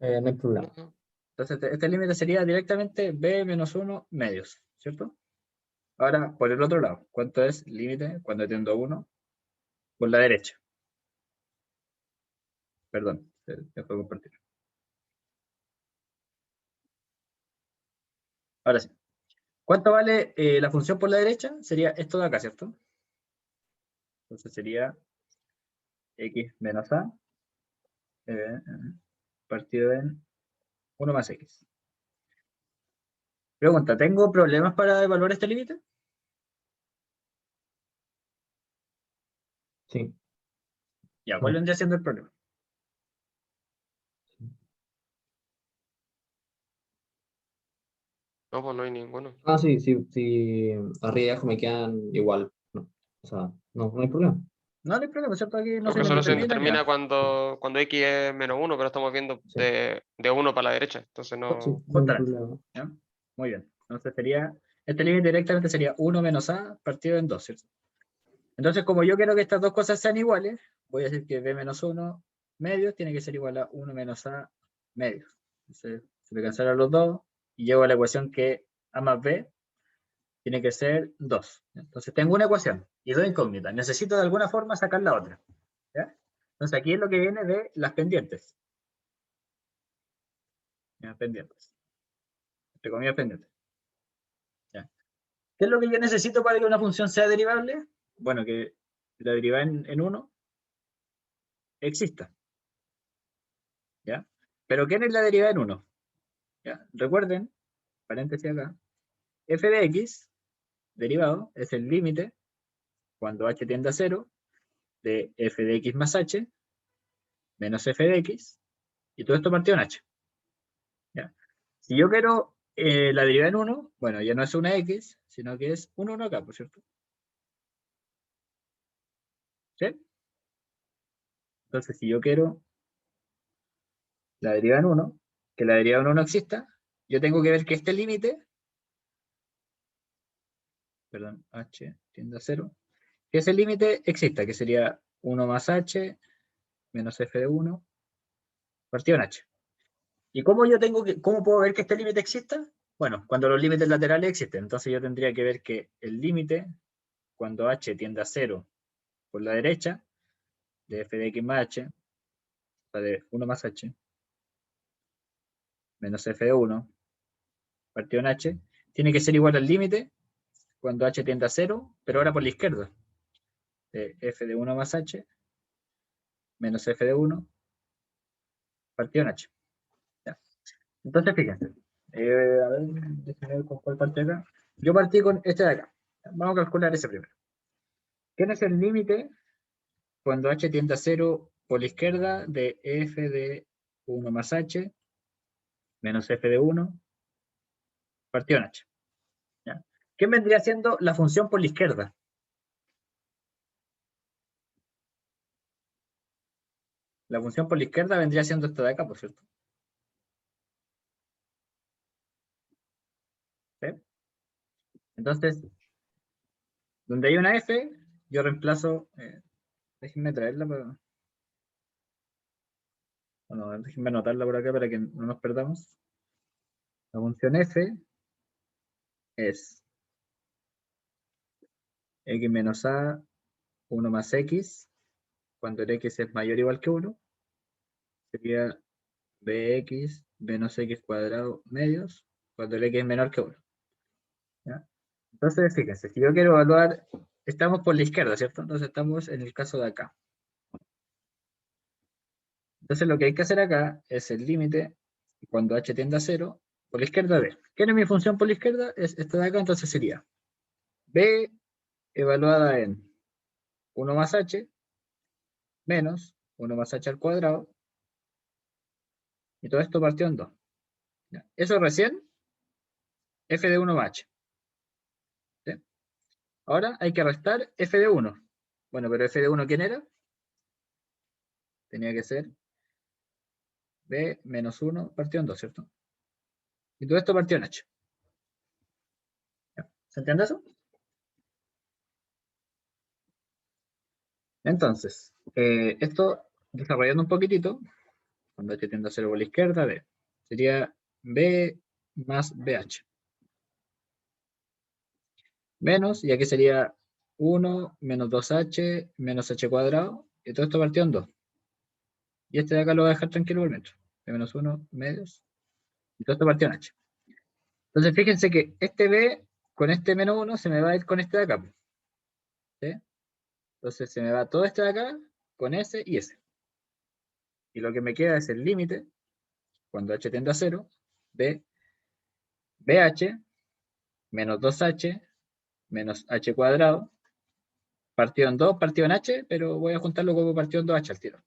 No hay problema. No, Entonces, este límite sería directamente b menos 1 medios, ¿cierto? Ahora, por el otro lado, ¿cuánto es límite cuando tiendo a 1 por la derecha? Perdón, dejo de compartir. Ahora sí. ¿Cuánto vale la función por la derecha? Sería esto de acá, ¿cierto? Entonces sería x menos a partido en 1 más x. Pregunta, ¿tengo problemas para evaluar este límite? Sí. Ya, ¿cuál No. vendría siendo el problema? no, pues no hay ninguno. Ah, sí, sí, sí. Arriba y abajo me quedan igual. No. O sea, no hay problema. No hay problema, ¿cierto? Aquí no No, se pero solo se indetermina determina ya. cuando x es menos 1, pero estamos viendo Sí. de 1 para la derecha. Entonces Sí, no. no hay Justamente. problema. ¿Ya? Muy bien. Entonces sería, este límite directamente sería 1 menos a partido en 2, ¿cierto? Entonces, como yo quiero que estas dos cosas sean iguales, voy a decir que b menos 1 medios tiene que ser igual a 1 menos a medios. Entonces, se me cancelan los dos y llego a la ecuación que a más b tiene que ser 2. Entonces, tengo una ecuación y dos incógnitas. Necesito de alguna forma sacar la otra. ¿Ya? Entonces, aquí es lo que viene de las pendientes. ¿Ya? Pendientes. Entre comillas, pendientes. ¿Ya? ¿Qué es lo que yo necesito para que una función sea derivable? Bueno, que la derivada en 1 exista. ¿Ya? Pero ¿quién es la derivada en 1? ¿Ya? Recuerden, paréntesis acá, f de x, derivado, es el límite, cuando h tiende a 0, de f de x más h, menos f de x, y todo esto partido en h. ¿Ya? Si yo quiero la derivada en 1, bueno, ya no es una x, sino que es un 1 acá, por cierto. ¿Sí? Entonces, si yo quiero la derivada en 1, que la derivada en 1 exista, yo tengo que ver que este límite, perdón, h tiende a 0, que ese límite exista, que sería 1 más h menos f de 1 partido en h. ¿Y cómo yo cómo puedo ver que este límite exista? Bueno, cuando los límites laterales existen. Entonces yo tendría que ver que el límite, cuando h tiende a 0 por la derecha, de f de x más h, o sea, de 1 más h, menos f de 1 partido en h, tiene que ser igual al límite cuando h tiende a 0, pero ahora por la izquierda, de f de 1 más h, menos f de 1 partido en h. ¿Ya? Entonces, fíjense. A ver, déjenme ver con cuál parte acá. Yo partí con este de acá. Vamos a calcular ese primero. ¿Quién es el límite cuando h tiende a 0 por la izquierda de f de 1 más h menos f de 1 partido en h? ¿Ya? ¿Qué vendría siendo la función por la izquierda? La función por la izquierda vendría siendo esta de acá, por cierto. ¿Sí? Entonces, donde hay una f, yo reemplazo, déjenme traerla, pero, bueno, déjenme anotarla por acá para que no nos perdamos. La función f es x menos a 1 más x, cuando el x es mayor o igual que 1, sería bx menos x cuadrado medios, cuando el x es menor que 1. ¿Ya? Entonces, fíjense, si yo quiero evaluar, estamos por la izquierda, ¿cierto? Entonces estamos en el caso de acá. Entonces lo que hay que hacer acá es el límite, cuando h tiende a 0, por la izquierda de. ¿Quién es mi función por la izquierda? Es esta de acá, entonces sería b evaluada en 1 más h menos 1 más h al cuadrado, y todo esto partió en 2. ¿Ya? Eso recién, f de 1 más h. ¿Sí? Ahora hay que restar f de 1. Bueno, pero f de 1, ¿quién era? Tenía que ser b menos 1 partido en 2, ¿cierto? Y todo esto partió en h. ¿Ya? ¿Se entiende eso? Entonces, esto, desarrollando un poquitito, cuando h tiende a 0 por la izquierda, b, sería b más bh. Menos, y aquí sería 1 menos 2h menos h cuadrado, y todo esto partió en 2. Y este de acá lo voy a dejar tranquilo por dentro. B menos 1 medios, y todo esto partió en h. Entonces, fíjense que este b con este menos 1 se me va a ir con este de acá. ¿Sí? Entonces se me va todo este de acá con ese y ese. Y lo que me queda es el límite, cuando h tiende a 0, de bh menos 2h menos h cuadrado, partido en 2, partido en h, pero voy a juntarlo como partido en 2h al tiro.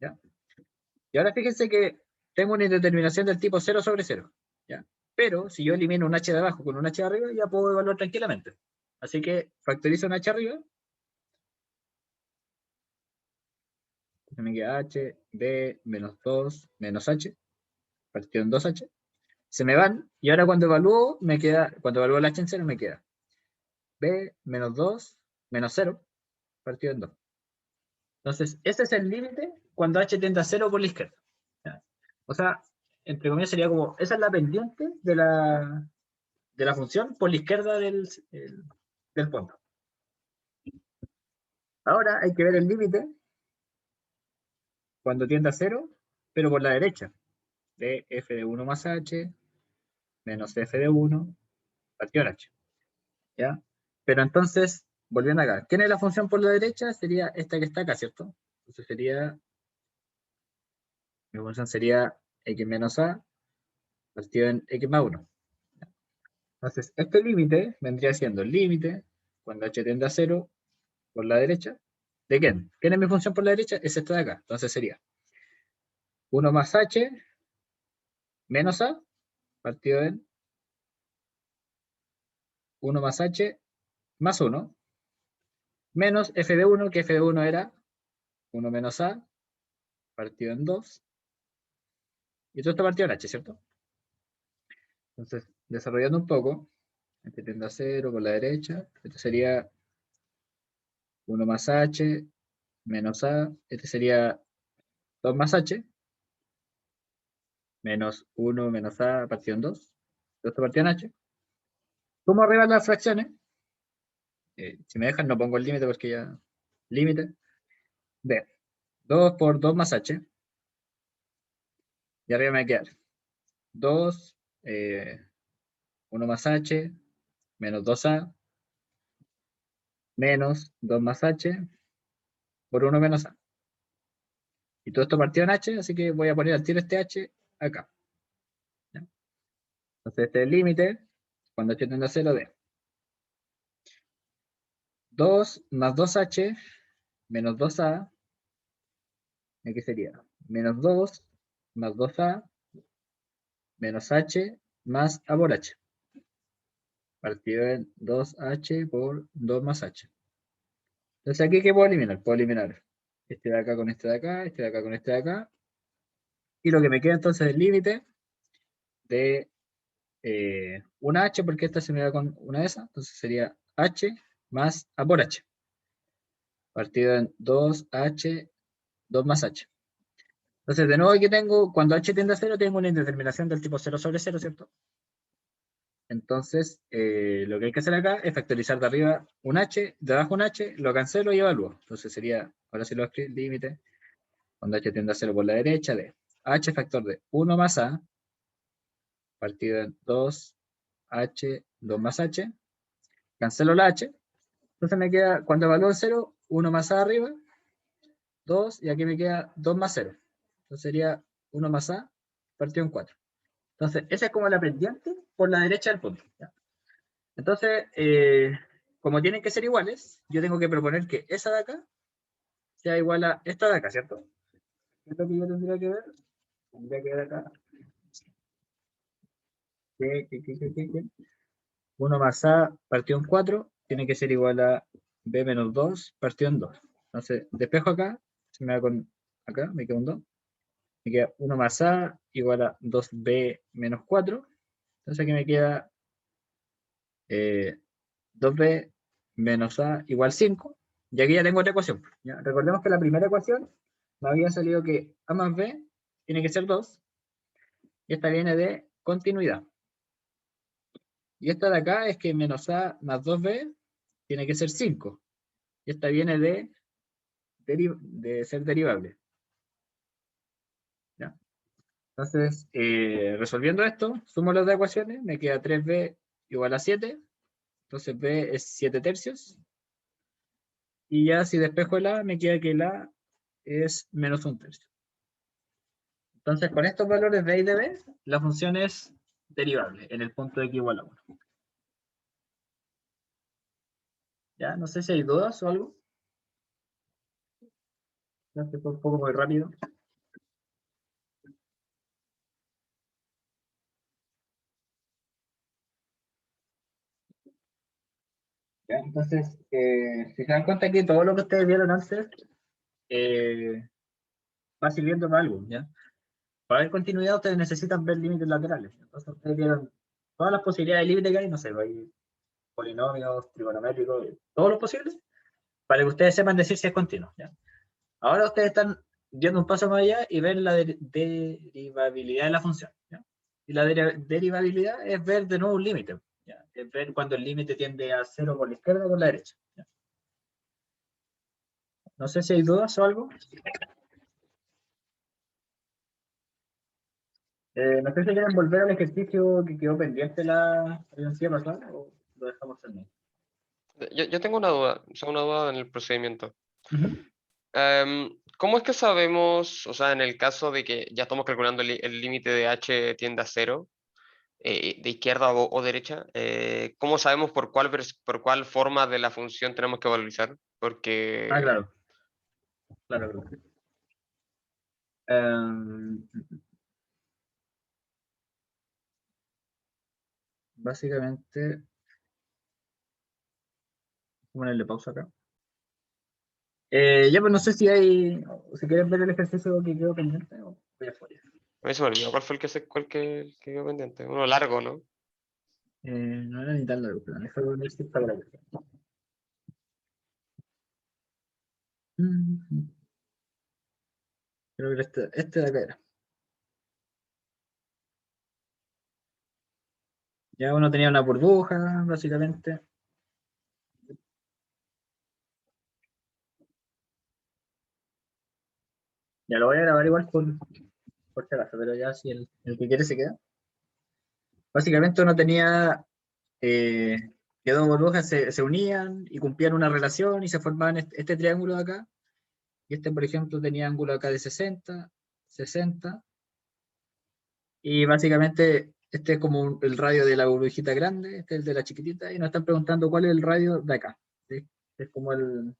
¿Ya? Y ahora fíjense que tengo una indeterminación del tipo 0 sobre 0. ¿Ya? Pero si yo elimino un h de abajo con un h de arriba, ya puedo evaluar tranquilamente. Así que factorizo un h arriba. Me queda h, b, menos 2, menos h, partido en 2h. Se me van, y ahora cuando evalúo, cuando evalúo el h en 0, me queda b, menos 2, menos 0, partido en 2. Entonces, ese es el límite cuando h tiende a 0 por la izquierda. ¿Ya? O sea, entre comillas sería como, esa es la pendiente de la función por la izquierda del punto. Ahora hay que ver el límite cuando tiende a 0, pero por la derecha, de f de 1 más h menos f de 1 partido en h. ¿Ya? Pero entonces, volviendo acá, ¿quién es la función por la derecha? Sería esta que está acá, ¿cierto? Entonces mi función sería x menos a partido en x más 1. Entonces, este límite vendría siendo el límite cuando h tiende a 0 por la derecha. ¿De quién? ¿Quién es mi función por la derecha? Es esta de acá. Entonces sería 1 más h menos a partido en 1 más h más 1 menos f de 1, que f de 1 era 1 menos a partido en 2. Y todo esto partido en h, ¿cierto? Entonces, desarrollando un poco, h tiende a 0 por la derecha. Este sería 1 más h menos a. Este sería 2 más h menos 1 menos a partido en 2. Todo esto partido en h. Sumo arriba las fracciones. Si me dejan, no pongo el límite porque ya. Límite de 2 por 2 más h. Y arriba me queda 2, 1 más h, menos 2a, menos 2 más h, por 1 menos a. Y todo esto partido en h, así que voy a poner al tiro este h acá. ¿Ya? Entonces este es el límite, cuando h tiende a 0 de 2 más 2h, menos 2a, ¿qué sería? Menos 2 más 2a, menos h, más a por h. Partido en 2h por 2 más h. Entonces aquí, ¿qué puedo eliminar? Puedo eliminar este de acá con este de acá, este de acá con este de acá. Y lo que me queda entonces es el límite de una h, porque esta se me da con una de esas. Entonces sería h más a por h. Partido en 2h, 2 más h. Entonces, de nuevo aquí tengo, cuando h tiende a 0, tengo una indeterminación del tipo 0 sobre 0, ¿cierto? Entonces, lo que hay que hacer acá es factorizar de arriba un h, de abajo un h, lo cancelo y evalúo. Entonces sería, ahora sí lo escribo, límite, cuando h tiende a 0 por la derecha, de h factor de 1 más a, partido en 2h, 2 más h, cancelo la h, entonces me queda, cuando evalúo 0, 1 más a arriba, 2, y aquí me queda 2 más 0. Entonces sería 1 más a, partido en 4. Entonces, esa es como la pendiente por la derecha del punto. ¿Ya? Entonces, como tienen que ser iguales, yo tengo que proponer que esa de acá sea igual a esta de acá, ¿cierto? ¿Qué es lo que yo tendría que ver? Tendría que ver acá. Que 1 más a partido en 4 tiene que ser igual a b menos 2 partido en 2. Entonces, despejo acá, se me da con acá, me queda un 2. Me queda 1 más a igual a 2b menos 4. Entonces aquí me queda 2b menos a igual 5. Y aquí ya tengo otra ecuación. ¿Ya? Recordemos que la primera ecuación me había salido que a más b tiene que ser 2. Y esta viene de continuidad. Y esta de acá es que menos a más 2b tiene que ser 5. Y esta viene de ser derivable. ¿Ya? Entonces, resolviendo esto, sumo las dos ecuaciones, me queda 3b igual a 7. Entonces b es 7 tercios. Y ya si despejo el a, me queda que el a es menos 1 tercio. Entonces, con estos valores de a y de b, la función es derivable en el punto de x igual a 1. ¿Ya? No sé si hay dudas o algo. Ya fue un poco muy rápido. ¿ya? Entonces, si se dan cuenta aquí, todo lo que ustedes vieron antes va sirviendo para algo, ¿ya? Para ver continuidad, ustedes necesitan ver límites laterales. Entonces, ustedes vieron todas las posibilidades de límite que hay, no sé, hay polinomios, trigonométricos, todo lo posible, para que ustedes sepan decir si es continuo, ¿ya? Ahora ustedes están yendo un paso más allá y ven la derivabilidad de la función, ¿ya? Y la derivabilidad es ver de nuevo un límite, ¿ya? Es ver cuando el límite tiende a cero por la izquierda o por la derecha, ¿ya? No sé si hay dudas o algo. No sé si quieren volver al ejercicio que quedó pendiente la universidad pasada o lo dejamos en ahí. Yo tengo una duda, o sea, una duda en el procedimiento. Ujú. ¿Cómo es que sabemos, o sea, en el caso de que ya estamos calculando el límite de h tiende a cero, de izquierda o derecha, ¿cómo sabemos por cuál forma de la función tenemos que valorizar? Ah, Porque claro, claro, claro. Em, Básicamente, voy a ponerle pausa acá. Ya, pues no sé si quieren ver el ejercicio que quedó pendiente o voy a fuera. a mí se me olvidó cuál fue el que quedó pendiente. Uno largo, ¿no? No era ni tan largo, pero déjame ver si está grave. Creo que este de acá era. Ya uno tenía una burbuja, básicamente. Ya lo voy a grabar igual por si acaso, pero ya si el que quiere se queda. Básicamente uno tenía que dos burbujas se unían y cumplían una relación y se formaban este triángulo de acá. Y este, por ejemplo, tenía ángulo acá de 60, 60. Y básicamente este es como el radio de la burbujita grande, este es el de la chiquitita, y nos están preguntando cuál es el radio de acá, ¿sí? Es como el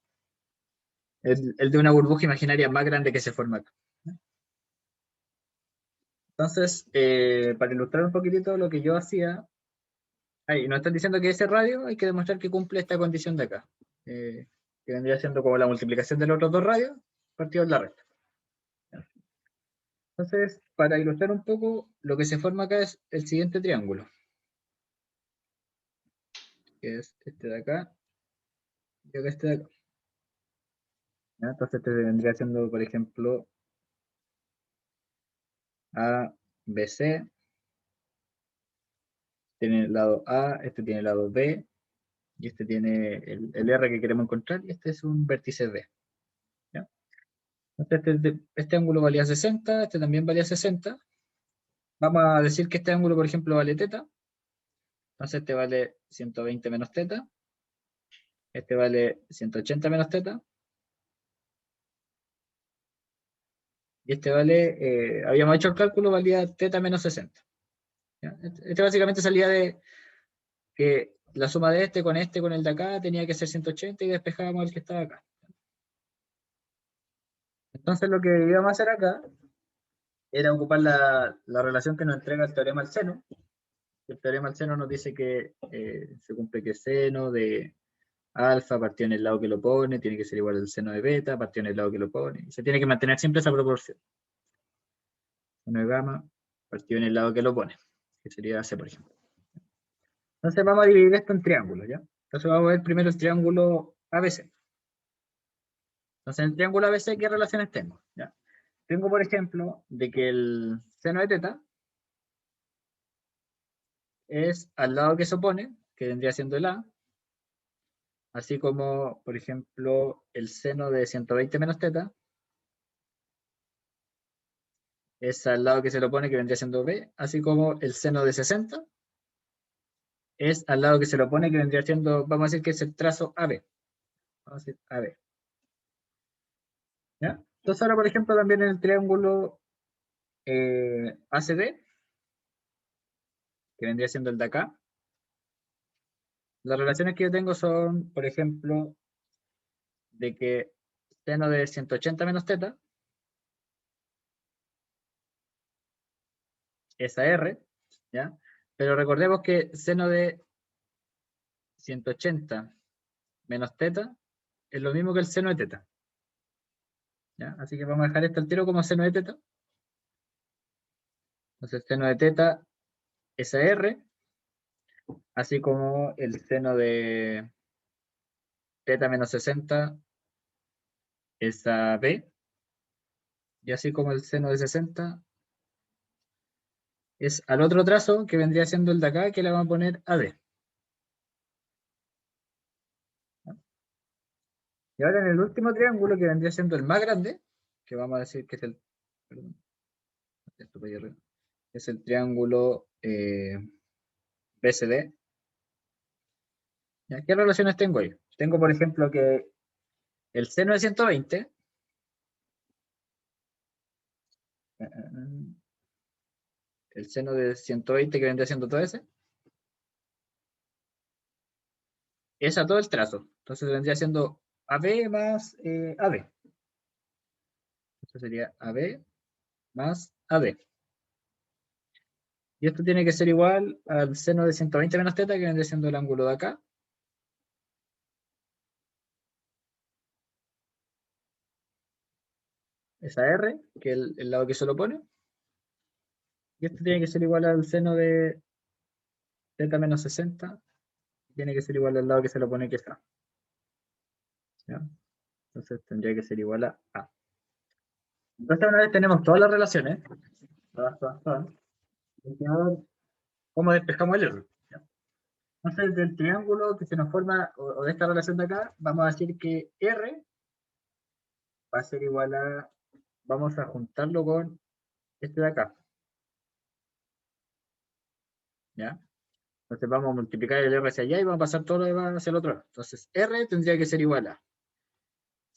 de una burbuja imaginaria más grande que se forma acá. Entonces, para ilustrar un poquitito lo que yo hacía, ahí nos están diciendo que ese radio hay que demostrar que cumple esta condición de acá, que vendría siendo como la multiplicación de los otros dos radios partido en la recta. Entonces, para ilustrar un poco, lo que se forma acá es el siguiente triángulo, que es este de acá y acá este de acá. ¿Ya? Entonces, este vendría siendo, por ejemplo, A, B, C, tiene el lado A, este tiene el lado B, y este tiene el R que queremos encontrar, y este es un vértice D. ¿Ya? Entonces, este ángulo valía 60, este también valía 60. Vamos a decir que este ángulo, por ejemplo, vale teta. Entonces, este vale 120 menos teta. Este vale 180 menos teta. Y este vale, habíamos hecho el cálculo, valía teta menos 60. ¿Ya? Este básicamente salía de que la suma de este con el de acá, tenía que ser 180 y despejábamos el que estaba acá. Entonces lo que íbamos a hacer acá era ocupar la relación que nos entrega el teorema del seno. El teorema del seno nos dice que se cumple que seno de alfa partido en el lado que lo pone, tiene que ser igual al seno de beta partido en el lado que lo pone. Y se tiene que mantener siempre esa proporción. Seno de gamma partido en el lado que lo pone, que sería C, por ejemplo. Entonces vamos a dividir esto en triángulos, ¿ya? Entonces vamos a ver primero el triángulo ABC. Entonces en el triángulo ABC, ¿qué relaciones tengo? ¿Ya? Tengo, por ejemplo, de que el seno de teta es al lado que se opone, que vendría siendo el A, así como, por ejemplo, el seno de 120 menos teta es al lado que se le opone, que vendría siendo B, así como el seno de 60 es al lado que se le opone, que vendría siendo, vamos a decir que es el trazo AB. Vamos a decir AB. ¿Ya? Entonces ahora, por ejemplo, también en el triángulo ACD, que vendría siendo el de acá, las relaciones que yo tengo son, por ejemplo, de que seno de 180 menos teta es AR, ¿ya? Pero recordemos que seno de 180 menos teta es lo mismo que el seno de teta. ¿Ya? Así que vamos a dejar esto al tiro como seno de teta. Entonces, seno de teta es a R, así como el seno de teta menos 60 es a B, y así como el seno de 60 es al otro trazo, que vendría siendo el de acá, que le vamos a poner AD. Y ahora en el último triángulo, que vendría siendo el más grande, que vamos a decir que es el, perdón, esto para allá arriba, es el triángulo BCD. ¿Ya? ¿Qué relaciones tengo ahí? Tengo, por ejemplo, que el seno de 120, el seno de 120 que vendría siendo todo ese, es a todo el trazo. Entonces vendría siendo AB más AD. Esto sería AB más AD. Y esto tiene que ser igual al seno de 120 menos teta, que vendría siendo el ángulo de acá. Esa R, que es el lado que se lo pone. Y esto tiene que ser igual al seno de teta menos 60. Tiene que ser igual al lado que se lo pone, que es A. ¿Ya? Entonces tendría que ser igual a A. Entonces, una vez tenemos todas las relaciones, todas, hay que ver cómo despejamos el error. ¿Ya? Entonces, del triángulo que se nos forma, o de esta relación de acá, vamos a decir que R va a ser igual a, vamos a juntarlo con este de acá. ¿Ya? Entonces vamos a multiplicar el R hacia allá y vamos a pasar todo lo demás hacia el otro lado. Entonces R tendría que ser igual a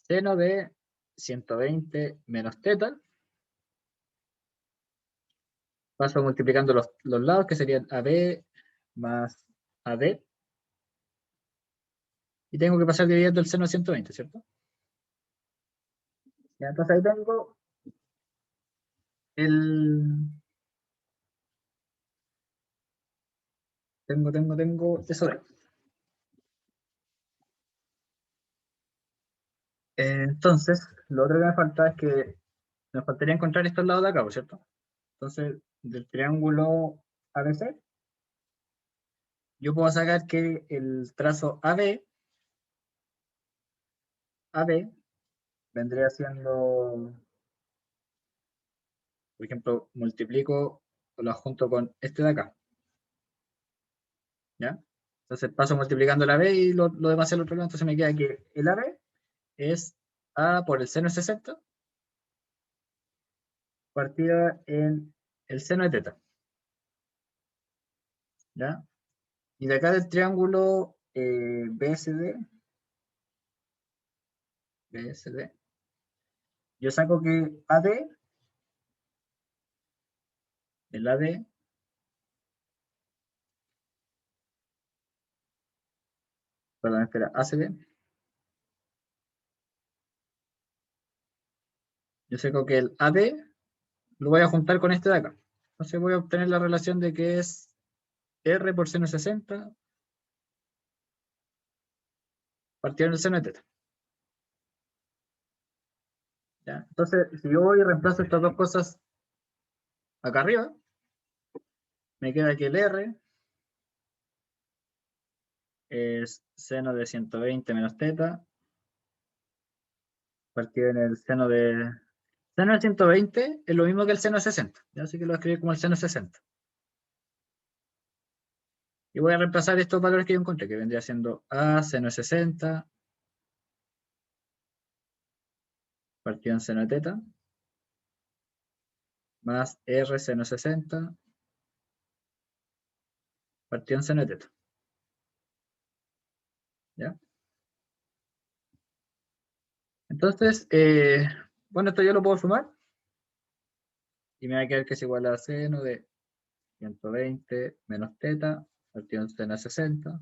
seno de 120 menos teta. Paso multiplicando los lados, que serían AB más AD. Y tengo que pasar dividiendo el seno de 120, ¿cierto? Ya, entonces ahí tengo el... Tengo eso de ahí. Entonces, lo otro que me falta es que nos faltaría encontrar estos lados de acá, ¿cierto? Entonces, del triángulo ABC, yo puedo sacar que el trazo AB vendría siendo, por ejemplo, multiplico o lo junto con este de acá. ¿Ya? Entonces paso multiplicando la B y lo demás es el otro lado. Entonces me queda que el AB es A por el seno de 60 partida en el seno de teta. ¿Ya? Y de acá del triángulo BSD, yo saco que AD, el AD, perdón, espera, ACD, yo saco que el AD lo voy a juntar con este de acá. Entonces voy a obtener la relación de que es R por seno de 60 partido en el seno de teta. ¿Ya? Entonces, si yo voy y reemplazo estas dos cosas acá arriba, me queda que el R es seno de 120 menos teta partido en el seno de... Seno de 120 es lo mismo que el seno de 60. ¿Ya? Así que lo voy a escribir como el seno de 60. Y voy a reemplazar estos valores que yo encontré, que vendría siendo A seno de 60 partido en seno de teta más R seno de 60 partido en seno de teta. ¿Ya? Entonces, bueno, esto yo lo puedo sumar y me va a quedar que es igual a seno de 120 menos teta partido en seno de 60.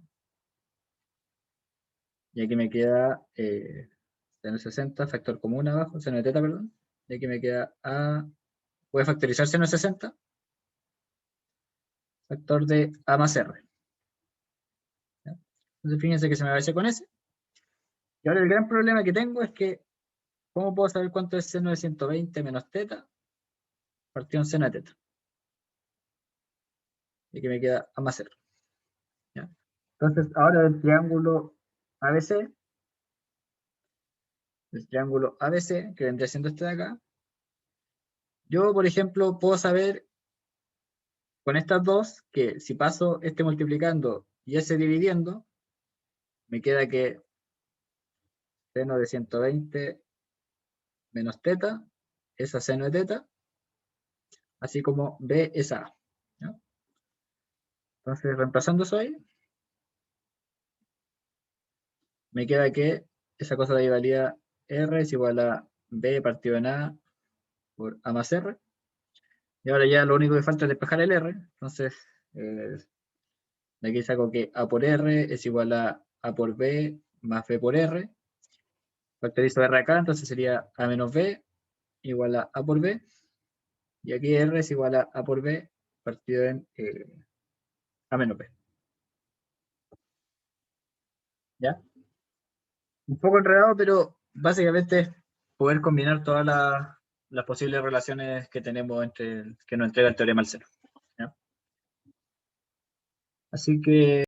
Y aquí me queda seno de 60, factor común abajo, seno de teta, perdón. Y aquí me queda A, voy a factorizar seno de 60, factor de A más R. ¿Ya? Entonces fíjense que se me va a hacer con S. Y ahora el gran problema que tengo es que, ¿cómo puedo saber cuánto es seno de 120 menos teta partido en seno de teta? Y que me queda A más 0. ¿Ya? Entonces, ahora el triángulo ABC, que vendría siendo este de acá, yo, por ejemplo, puedo saber con estas dos que si paso este multiplicando y ese dividiendo, me queda que seno de 120 menos teta es a seno de teta, así como B es a A. ¿Ya? Entonces, reemplazando eso ahí, me queda que esa cosa de ahí valía R es igual a B partido en A por A más R. Y ahora ya lo único que falta es despejar el R. Entonces, de aquí saco que A por R es igual a A por B más B por R. Factorizo R acá, entonces sería A menos B igual a A por B. Y aquí R es igual a A por B partido en A menos B. ¿Ya? Un poco enredado, pero básicamente es poder combinar todas las posibles relaciones que tenemos que nos entrega el teorema del seno. ¿Ya? Así que